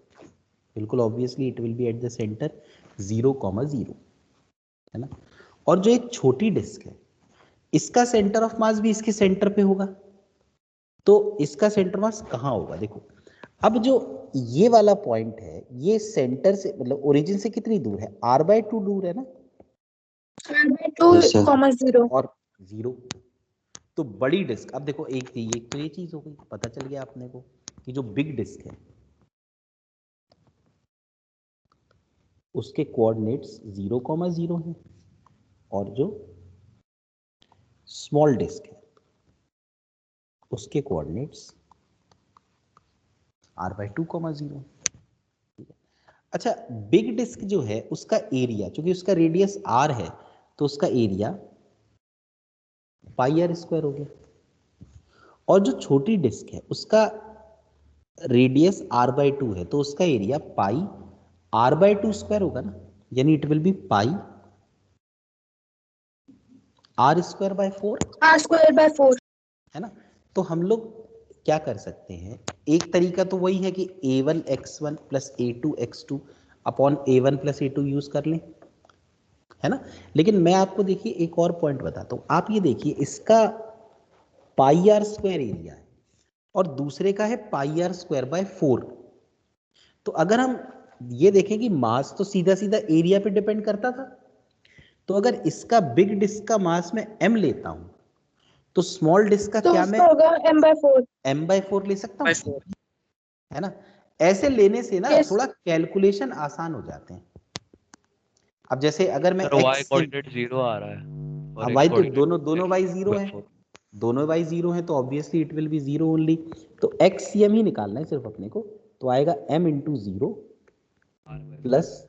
बिल्कुल obviously it will B at the centre 0,0, है ना। और जो एक छोटी डिस्क है, इसका सेंटर ऑफ मास भी इसके सेंटर पे होगा। तो इसका सेंटर मास कहाँ होगा, देखो अब जो ये वाला पॉइंट है, ये सेंटर से मतलब ओरिजिन से कितनी दूर है, r/2 दूर है ना, Yes, sir. 2,0. और 0। तो बड़ी डिस्क, अब देखो एक तो ये चीज हो गई, पता चल गया अपने को कि जो बिग डिस्क है उसके कोऑर्डिनेट्स 0,0 हैं, और जो स्मॉल डिस्क है उसके कोऑर्डिनेट्स r/2, 0। अच्छा, बिग डिस्क जो है उसका एरिया, चूंकि उसका रेडियस r है तो उसका एरिया πr² हो गया, और जो छोटी डिस्क है उसका रेडियस r/2 है तो उसका एरिया पाई r/2² होगा ना, यानी it will B pi r²/4, r²/4। है ना। तो हम लोग क्या कर सकते हैं, एक तरीका तो वही है कि a1x1 + a2x2 upon a1 + a2 use कर लें, है ना। लेकिन मैं आपको देखिए एक और पॉइंट बताता हूं, आप ये देखिए इसका πr² एरिया है और दूसरे का है πr²/4। तो अगर हम ये देखें कि मास तो सीधा सीधा एरिया पे डिपेंड करता था, तो अगर इसका बिग डिस्क का मास मैं m लेता हूं तो स्मॉल डिस्क का क्या मैं होगा m/4। m/4 ले सकता हूं, है ना। ऐसे लेने से ना थोड़ा कैलकुलेशन आसान हो जाते हैं। अब जैसे अगर मैं y x कोऑर्डिनेट 0 आ रहा है और y x तो कोऑर्डिनेट दोनों y 0 है, दोनों y 0 है तो obviously it will B 0 only. तो xcm ही निकालना है सिर्फ अपने को, तो आएगा m × 0 plus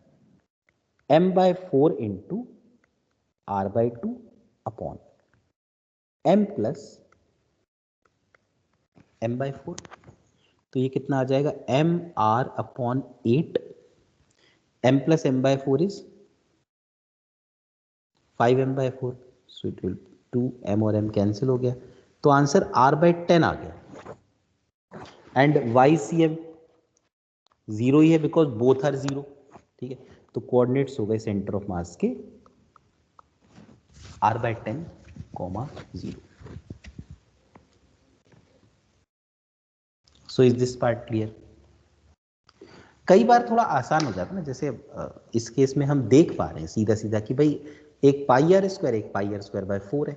m/4 × r/2 upon m plus m/4। तो ये कितना आ जाएगा, mr/8, m plus m/4 is 5m/4, so it will 2m और m कैंसिल हो गया, तो आंसर r/10 आ गया। एंड ycm 0 ही है बिकॉज बोथ आर 0, ठीक है। तो कोऑर्डिनेट्स हो गए सेंटर ऑफ मास के r/10, 0। So is this part clear. कई बार थोड़ा आसान हो जाता है ना, जैसे इस केस में हम देख पा रहे हैं सीधा सीधा कि भाई एक πr², एक πr²/4 है।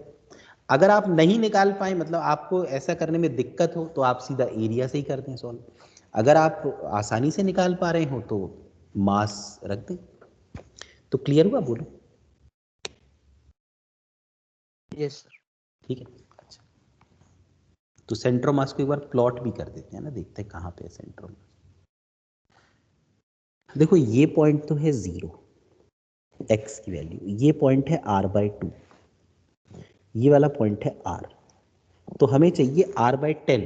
अगर आप नहीं निकाल पाए, मतलब आपको ऐसा करने में दिक्कत हो, तो आप सीधा एरिया से ही करते हैं सॉल्व। अगर आप आसानी से निकाल पा रहे हो तो मास रख दें। तो क्लियर हुआ, बोलो। Yes sir. ठीक है, अच्छा। तो सेंटर ऑफ मास को एक बार प्लॉट भी कर देते हैं ना, देखते हैं कहाँ पे है सेंटर ऑफ मास। देखो ये पॉइंट तो है 0, x की वैल्यू, ये पॉइंट है r/2, ये वाला पॉइंट है r, तो हमें चाहिए r/10।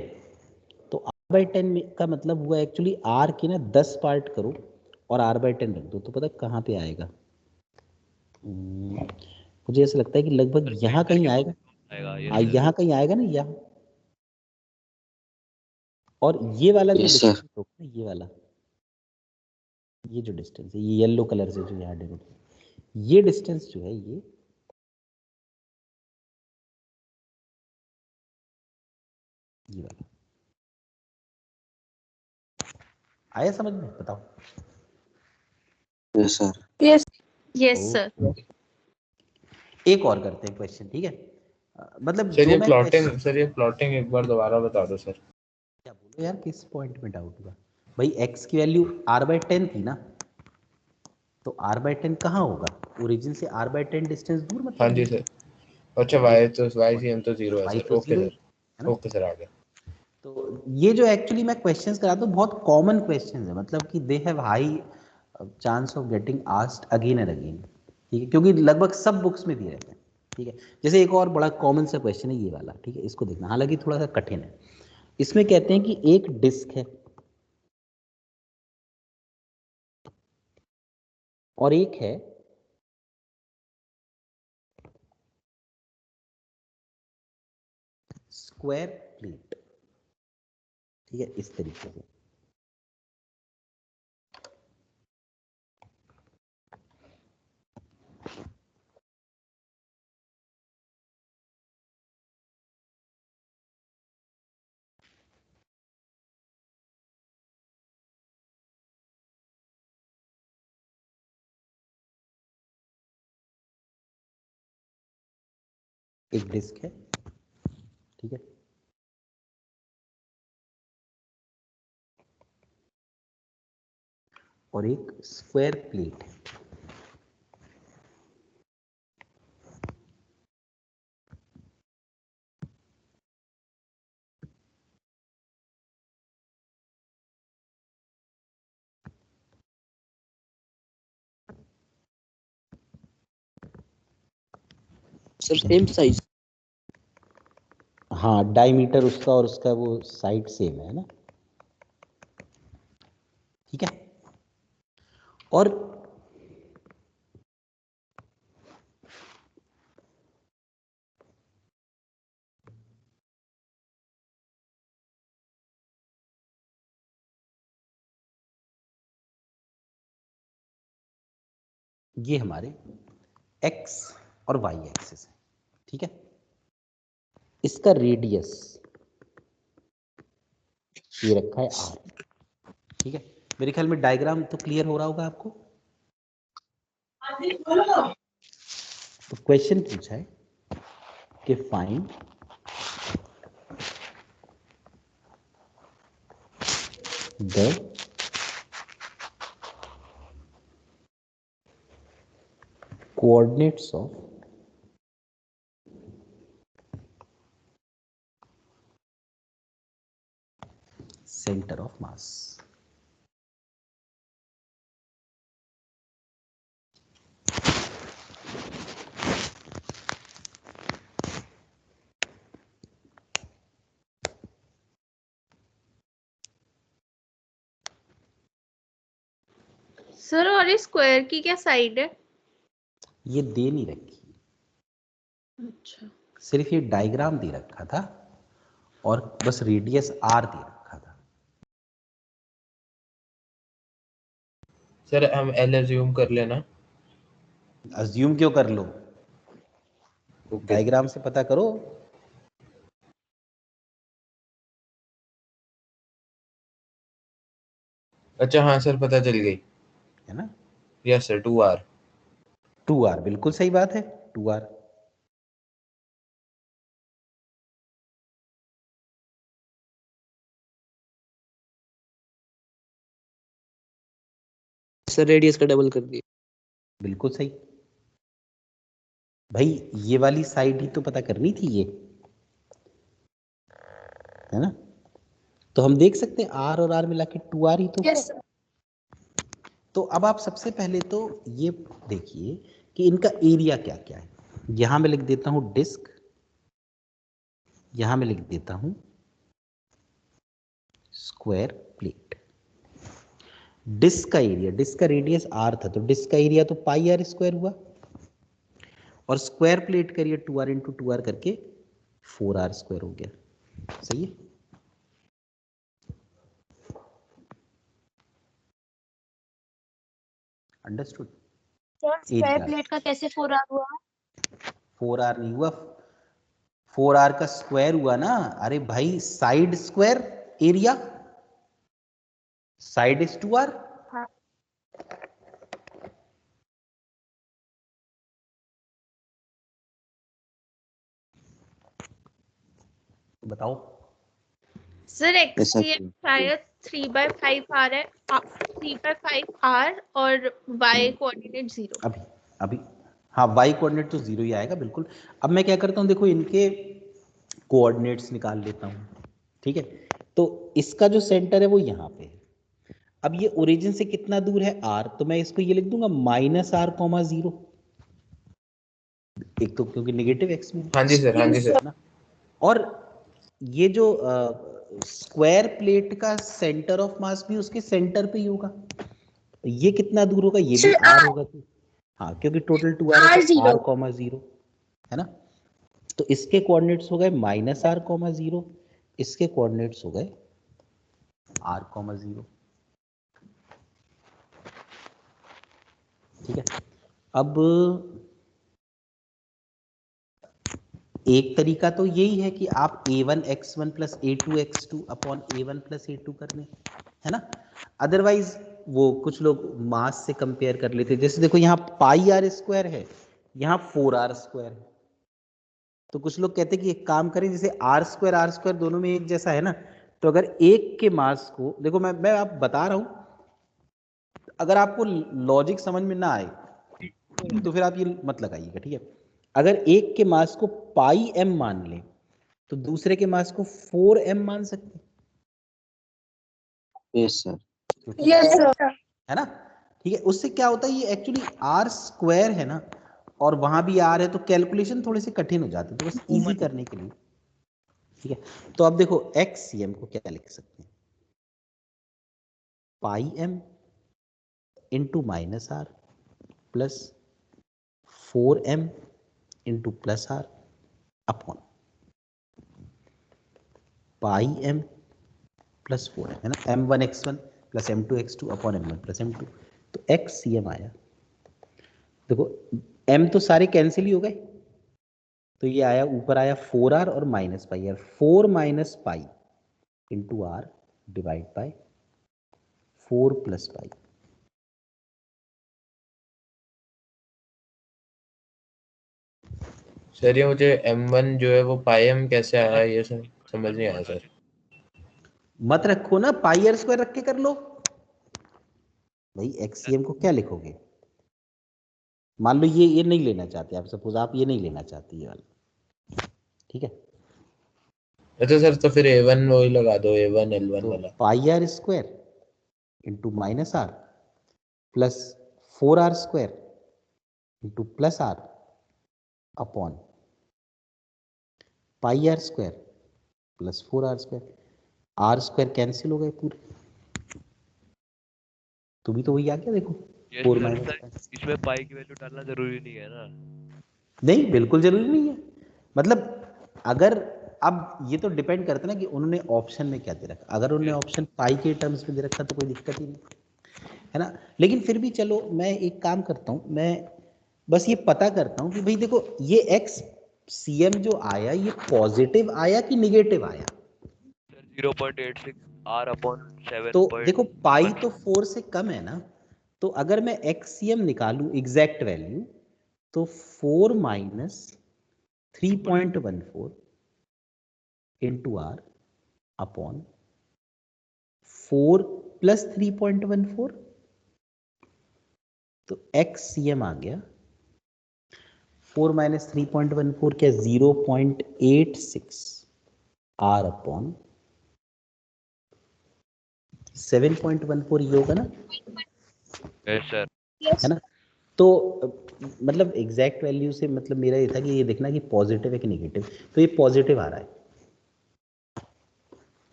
तो r/10 का मतलब हुआ एक्चुअली r के ना 10 पार्ट करो और r/10 रख दो, तो पता कहाँ पे आएगा। मुझे ऐसा लगता है कि लगभग यहाँ कहीं आएगा, यहाँ कहीं आएगा ना, यहाँ। और ये वाला जो डिस्टेंस होगा, ये वाला, ये जो डिस्टेंस है, ये येलो कलर से जो यहाँ डिनोट, ये डिस्टेंस जो है ये वाला आया समझ में, बताओ। Yes sir. Yes sir. एक और करते हैं क्वेश्चन, ठीक है। मतलब सर जो ये मैं प्लॉटिंग, सर ये प्लॉटिंग एक बार दोबारा बता दो सर। क्या बोलो यार, किस पॉइंट में डाउट हुआ भाई। x की वैल्यू r/10 थी ना, तो r/10 कहाँ होगा, ओरिजिन से r/10 डिस्टेंस दूर, मतलब हाँ जी सर। अच्छा y तो ycm तो 0 है y सर। तो ओके 0 सर, है ना। ओके सर, आ गया। तो ये जो एक्चुअली मैं क्वेश्चंस कराता हूँ बहुत कॉमन क्वेश्चंस है, मतलब कि they have high chance of getting asked again and again, ठीक है, क्योंकि लगभग सब बुक्स में दिए रहते हैं, ठीक है। जैसे एक और बड़ा कॉमन सा क्वेश्चन है ये वाला, ठीक है, इसको देखना, हालांकि थोड़ा सा कठिन है। इसमें कहते हैं कि एक डिस्क है और एक है स्क्वायर प्लेट, ठीक है, इस तरीके से। एक डिस्क है, ठीक है, और एक स्क्वायर प्लेट है। Sir same size. हाँ, डायमीटर उसका और उसका वो साइड सेम है ना, ठीक है। और ये हमारे x और y एक्सिस है, ठीक है। इसका रेडियस ये रखा है r, ठीक है। मेरे ख्याल में डायग्राम तो क्लियर हो रहा होगा आपको। तो क्वेश्चन पूछा है कि find the coordinates of center of mass. Sir और इस स्क्वायर की क्या साइड है? ये दे नहीं रखी, अच्छा, सिर्फ ये डायग्राम दे रखा था और बस रेडियस r दे रखा था। सर हम एल अज्यूम कर लेना। अज्यूम क्यों कर लो, डायग्राम से पता करो। अच्छा हाँ सर, पता चल गई, है ना। Yes sir, 2r। 2r बिल्कुल सही बात है, 2r। सर रेडियस का डबल कर दिया। बिल्कुल सही भाई, ये वाली साइड ही तो पता करनी थी ये, है ना। तो हम देख सकते हैं r और r मिला के 2r ही तो। Yes, sir. तो अब आप सबसे पहले तो ये देखिए कि इनका एरिया क्या क्या है। यहां मैं लिख देता हूं डिस्क, यहां मैं लिख देता हूं स्क्वायर प्लेट। डिस्क का एरिया, डिस्क का रेडियस r था, तो डिस्क का एरिया तो पाई आर स्क्वायर हुआ, और स्क्वायर प्लेट का एरिया 2r इंटू 2r करके 4r स्क्वायर हो गया। सही है। अंडरस्टूड। स्क्वायर प्लेट का कैसे 4R हुआ? 4r नहीं हुआ, 4r का स्क्वायर हुआ ना। अरे भाई side square area, side is 2r। हाँ। बताओ। सर एक्सटीएम शायद 3/5r है, 3/5r और y कोऑर्डिनेट 0। अभी अभी हाँ, y कोऑर्डिनेट तो 0 ही आएगा बिल्कुल। अब मैं क्या करता हूँ, देखो इनके कोऑर्डिनेट्स निकाल लेता हूँ, ठीक है। तो इसका जो सेंटर है वो यहाँ पे है। अब ये ओरिजिन से कितना दूर है r, तो मैं इसको ये लिख दूंगा -r,0। एक तो क्योंकि नेगेटिव x में, हाँ जी सर, हाँ जी सर। है ना। और ये जो स्क्वायर प्लेट का सेंटर ऑफ मास भी उसके सेंटर पे ही होगा। तो ये कितना दूर होगा, ये भी r होगा। हाँ, क्योंकि टोटल 2r है तो r,0 है ना। तो इसके कोऑर्डिनेट्स हो गए -r,0, इसके कोऑर्डिनेट्स हो गए r,0। ठीक है। अब एक तरीका तो यही है कि आप a1x1 plus a2x2 upon a1 plus a2 कर लें, है ना। अदरवाइज वो कुछ लोग मास से कंपेयर कर लेते, जैसे देखो यहाँ पाई आर स्क्वायर है, यहाँ 4r स्क्वायर है। तो कुछ लोग कहते हैं कि एक काम करें, जैसे r स्क्वायर दोनों में एक जैसा है ना, तो अगर एक के मास को देखो, मैं आप बता रहा हूं, अगर आपको लॉजिक समझ में ना आए तो फिर आप ये मत लगाइएगा, ठीक है। अगर एक के मास को पाई m मान लें तो दूसरे के मास को 4m मान सकते हैं। Yes sir. Yes, sir. है ना, ठीक है। उससे क्या होता है, ये एक्चुअली r स्क्वायर है ना, और वहां भी आर है, तो कैलकुलेशन थोड़े से कठिन हो जाते हैं, तो बस इजी करने के लिए, ठीक है। तो अब देखो XCM को क्या लिख सकते हैं, pi m into minus r plus 4m into plus r upon pi m plus 4m, है ना, m1 x1 plus m2 x2 upon m1 plus m2। तो XCM आया, देखो m तो सारे कैंसिल ही हो गए, तो ये आया, ऊपर आया 4r और minus pi R, 4 minus pi into R divide by 4 plus pi. Sir ये मुझे M1 जो है वो पाई एम कैसे आया, ये समझ नहीं आया सर। मत रखो ना, पाई आर स्क्वायर रख के कर लो भाई। XCM को क्या लिखोगे, मान लो ये नहीं लेना चाहते आप, सपोज आप ये नहीं लेना चाहते ये वाला, ठीक है, अच्छा सर, तो फिर A1 वही लगा दो, A1 L1 तो वाला। Pi r square into minus r plus 4r square into plus r upon pi r square plus 4r square, r square cancel हो गए पूरे, तो भी तो वही आ गया देखो, ये 4 सर माइनस, इसमें पाई की वैल्यू डालना जरूरी नहीं है ना। नहीं बिल्कुल जरूरी नहीं है, मतलब अगर, अब ये तो डिपेंड करता है ना कि उन्होंने ऑप्शन में क्या दे रखा, अगर उन्होंने ऑप्शन पाई के टर्म्स में दे रखा तो कोई दिक्कत ही नहीं है ना। लेकिन फिर भी चलो मैं एक काम करता हूँ, मैं बस ये पता करता हूँ कि भाई देखो ये XCM जो आया ये पॉजिटिव आया कि निगेटिव आया। 0.86 R अपॉन 7. तो देखो पाई तो 4 से कम है ना, तो अगर मैं XCM निकालूं एग्जैक्ट वैल्यू, तो 4 minus 3.14 into R upon 4 plus 3.14, तो XCM आ गया 4 माइनस 3.14 क्या, 0.86 आर अपॉन 7.14, ये होगा ना, यस सर। Yes. है ना। तो मतलब एग्जैक्ट वैल्यू से मतलब मेरा ये था कि ये देखना कि पॉजिटिव है कि नेगेटिव, तो ये पॉजिटिव आ रहा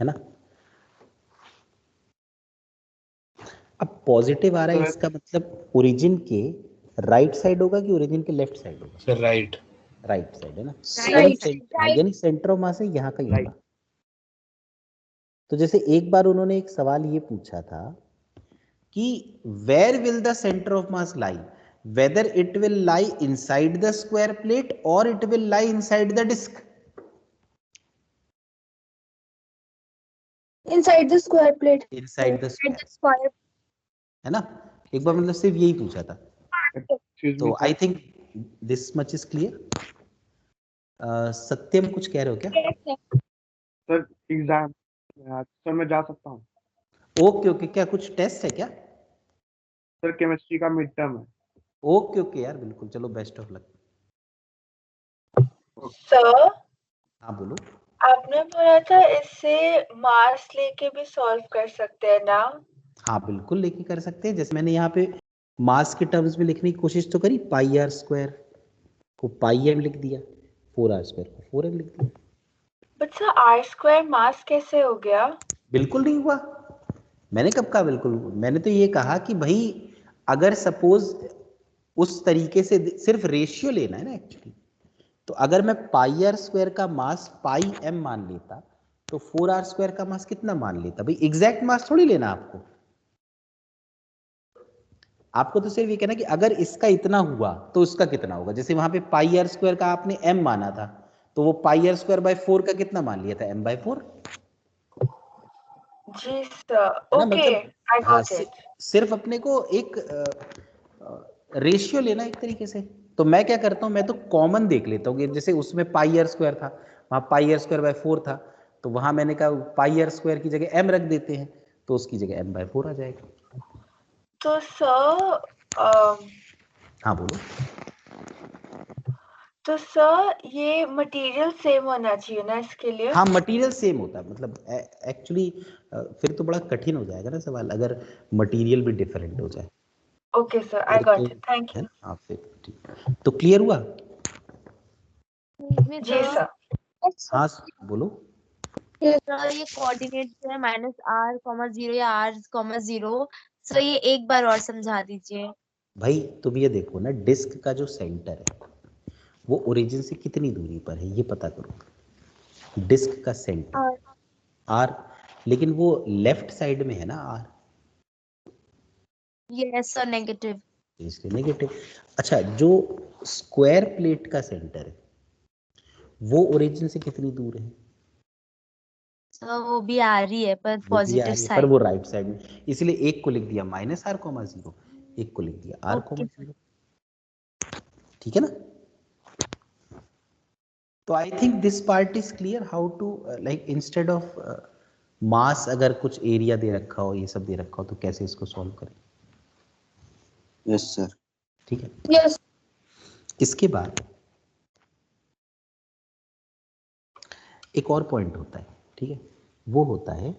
है ना। अब पॉजिटिव आ रहा है, इसका मतलब ओरिजिन के राइट साइड होगा कि ओरिजिन के लेफ्ट साइड होगा, सर राइट। राइट साइड है ना, Right. यानी सेंटर ऑफ मास है यहाँ का ही होगा। तो जैसे एक बार उन्होंने एक सवाल ये पूछा था कि where will the centre of mass lie, whether it will lie inside the square plate or it will lie inside the disk. Inside the square plate. Inside the Inside square, the square. है ना, एक बार मतलब सिर्फ यही पूछा था। तो I think this much is clear. Satyam कुछ कह रहे हो क्या? Yes, sir. Sir exam, sir मैं जा सकता हूँ? ओके ओके, क्या कुछ टेस्ट है क्या? सर केमिस्ट्री का मिड टर्म है। ओके ओके यार, बिल्कुल, चलो बेस्ट ऑफ लक। सर हाँ बोलो। आपने बोला था इससे मास लेके भी सॉल्व कर सकते हैं ना? हाँ बिल्कुल लेके कर सकते हैं, जैसे मैंने यहाँ पे मास के टर्म्स में लिखने की कोशिश तो करी, पाई आर स्क्वायर को पाई एम लिख दिया, 4r स्क्वायर को 4m लिख दिया। But sir R square mass कैसे हो गया? बिल्कुल नहीं हुआ, मैंने कब कहा बिल्कुल, मैंने तो ये कहा कि भाई अगर सपोज उस तरीके से सिर्फ रेशियो लेना है ना एक्चुअली, तो अगर मैं पाई आर स्क्वायर का मास पाई एम मान लेता तो 4r स्क्वायर का मास कितना मान लेता, भाई एग्जैक्ट मास थोड़ी लेना आपको, आपको तो सिर्फ ये कहना कि अगर इसका इतना हुआ तो उसका कितना होगा। जैसे वहां पे पाई आर स्क्वायर का आपने m माना था, तो वो पाई आर स्क्वायर बाय 4 का कितना मान लिया था, m/4, जी सर, है ना। ओके मतलब आई हाँ, गॉट इट। सिर्फ अपने को एक रेशियो लेना एक तरीके से। तो मैं क्या करता हूँ, मैं तो कॉमन देख लेता हूँ, जैसे उसमें पाई आर स्क्वायर था, वहां पाई आर स्क्वायर बाय 4 था, तो वहां मैंने कहा पाई आर स्क्वायर की जगह m रख देते हैं, तो उसकी जगह m/4 आ जाएगा। तो सर हाँ बोलो। तो सर ये मटेरियल सेम होना चाहिए ना इसके लिए? हाँ मटेरियल सेम होता है, मतलब एक्चुअली फिर तो बड़ा कठिन हो जाएगा ना सवाल, अगर मटेरियल भी डिफरेंट हो जाए। Okay, sir. I got it. Thank है you. ना? हाँ फिर ठीक, तो क्लियर हुआ? में जी सर सर. हाँ बोलो। सर ये कोऑर्डिनेट जो है -r,0 या r,0 सर ये एक बार और समझा दीजिए। भाई तुम ये देखो ना, डिस्क का जो सेंटर है वो ओरिजिन से कितनी दूरी पर है ये पता करो। डिस्क का सेंटर और आर, लेकिन वो लेफ्ट साइड में है ना आर, यस सर नेगेटिव। इसलिए नेगेटिव। अच्छा, जो स्क्वायर प्लेट का सेंटर है वो ओरिजिन से कितनी दूर है? सर वो भी आ रही है पर वो भी आ पॉजिटिव रही है, पर साइड। वो राइट साइड में, इसलिए एक को लिख दिया -r,0, एक को लिख दिया ओके r,0। ठीक है ना? तो I think this part is clear, how to like instead of mass अगर कुछ एरिया दे रखा हो, ये सब दे रखा हो, तो कैसे इसको सॉल्व करें। Yes sir. ठीक है, Yes. इसके बाद एक और पॉइंट होता है, ठीक है, वो होता है,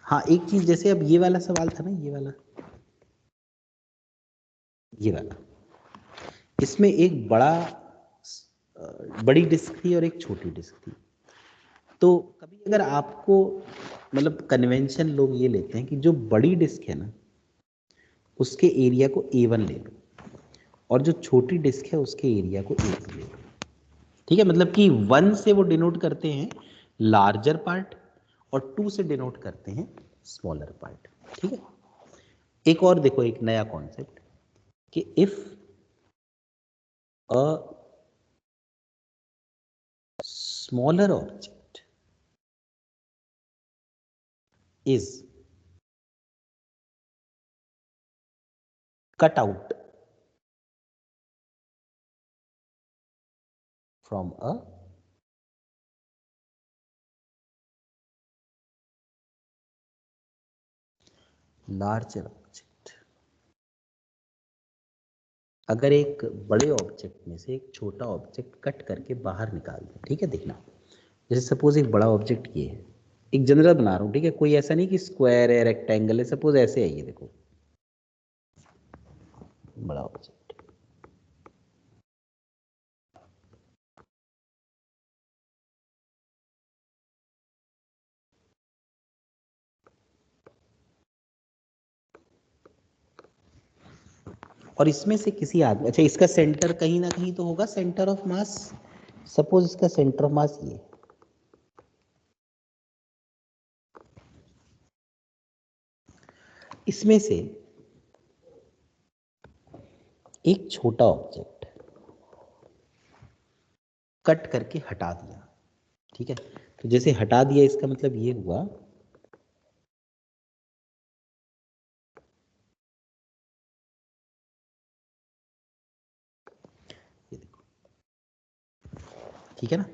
हाँ एक चीज, जैसे अब ये वाला सवाल था ना, ये वाला, इसमें एक बड़ी डिस्क थी और एक छोटी डिस्क थी। तो कभी अगर आपको मतलब कन्वेंशन लोग ये लेते हैं कि जो बड़ी डिस्क है ना उसके एरिया को A1 ले लो, और जो छोटी डिस्क है उसके एरिया को A2 ले लो। ठीक है, मतलब कि 1 से वो डिनोट करते हैं लार्जर पार्ट और 2 से डिनोट करते हैं स्मॉलर पार्ट। ठीक है, एक और देखो, एक नया कॉन्सेप्ट कि if a smaller object is cut out from a larger object, अगर एक बड़े ऑब्जेक्ट में से एक छोटा ऑब्जेक्ट कट करके बाहर निकाल दें, ठीक है, देखना, जैसे सपोज एक बड़ा ऑब्जेक्ट ये है, एक जनरल बना रहा हूँ, ठीक है, कोई ऐसा नहीं कि स्क्वायर है, रेक्टेंगल है, सपोज ऐसे है, ये देखो बड़ा ऑब्जेक्ट, और इसमें से किसी आदमी, अच्छा इसका सेंटर कहीं ना कहीं तो होगा, सेंटर ऑफ मास, सपोज इसका सेंटर ऑफ मास ये, इसमें से एक छोटा ऑब्जेक्ट कट करके हटा दिया, ठीक है, तो जैसे हटा दिया इसका मतलब ये हुआ ये देखो, ठीक है ना,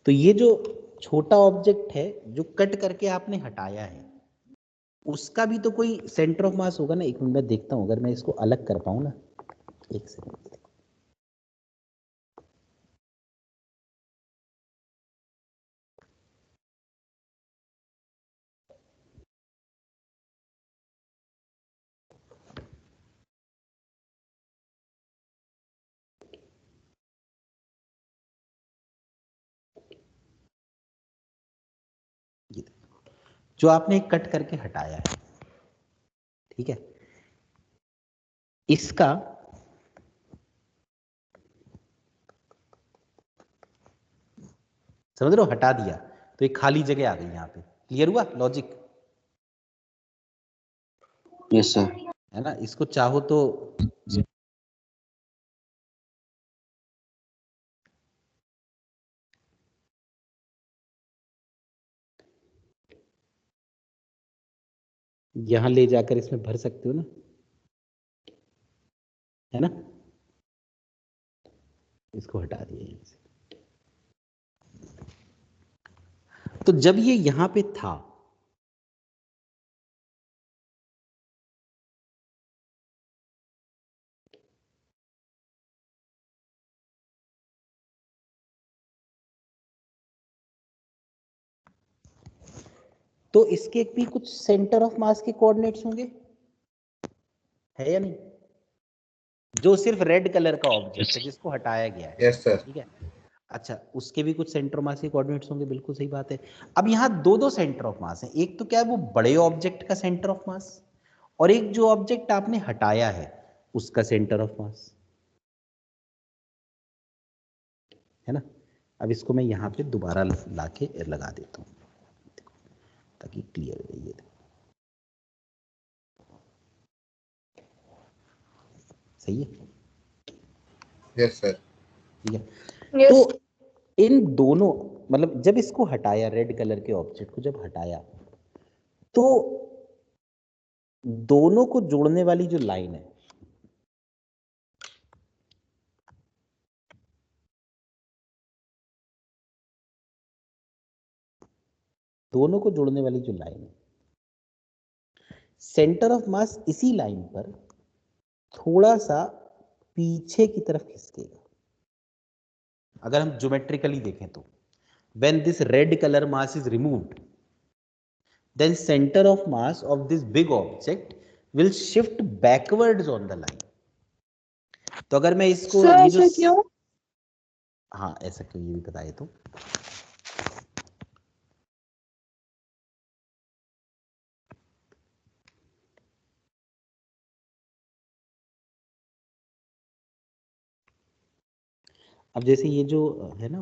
तो ये जो छोटा ऑब्जेक्ट है जो कट करके आपने हटाया है उसका भी तो कोई सेंटर ऑफ मास होगा ना। एक मिनट मैं देखता हूं अगर मैं इसको अलग कर पाऊं ना, एक सेकंड, ये देखो, जो आपने कट करके हटाया है, ठीक है, इसका समझ रहे हो, हटा दिया तो एक खाली जगह आ गई यहाँ पे। क्लियर हुआ लॉजिक? Yes sir. है ना, इसको चाहो तो यहां ले जाकर इसमें भर सकते हो ना, है ना, इसको हटा दिया यहां से। तो जब ये यहां पे था तो इसके भी कुछ सेंटर ऑफ मास के कोऑर्डिनेट्स होंगे, है या नहीं? जो सिर्फ रेड कलर का ऑब्जेक्ट है जिसको हटाया गया है, यस सर। ठीक है। अच्छा, उसके भी कुछ सेंटर ऑफ मास के कोऑर्डिनेट्स होंगे, बिल्कुल सही बात है। अब यहाँ दो दो सेंटर ऑफ मास है, एक तो क्या है वो बड़े ऑब्जेक्ट का सेंटर ऑफ मास, और एक जो ऑब्जेक्ट आपने हटाया है उसका सेंटर ऑफ मास, है ना। अब इसको मैं यहाँ पे दोबारा लाके लगा देता हूँ ताकि क्लियर हो जाए। सही है? Yes sir. ठीक है। Yes. तो इन दोनों, मतलब जब इसको हटाया, रेड कलर के ऑब्जेक्ट को जब हटाया, तो दोनों को जोड़ने वाली जो लाइन है, दोनों को जोड़ने वाली जो लाइन है, सेंटर ऑफ मास इसी लाइन पर थोड़ा सा पीछे की तरफ खिसकेगा। अगर हम ज्योमेट्रिकली देखें तो when this red color mass is removed, then center of mass of this big object will shift backwards on the line. तो अगर मैं इसको Sir, ये जो ऐसा क्यों? हाँ ऐसा क्यों, ये भी बताए तो। अब जैसे ये जो है ना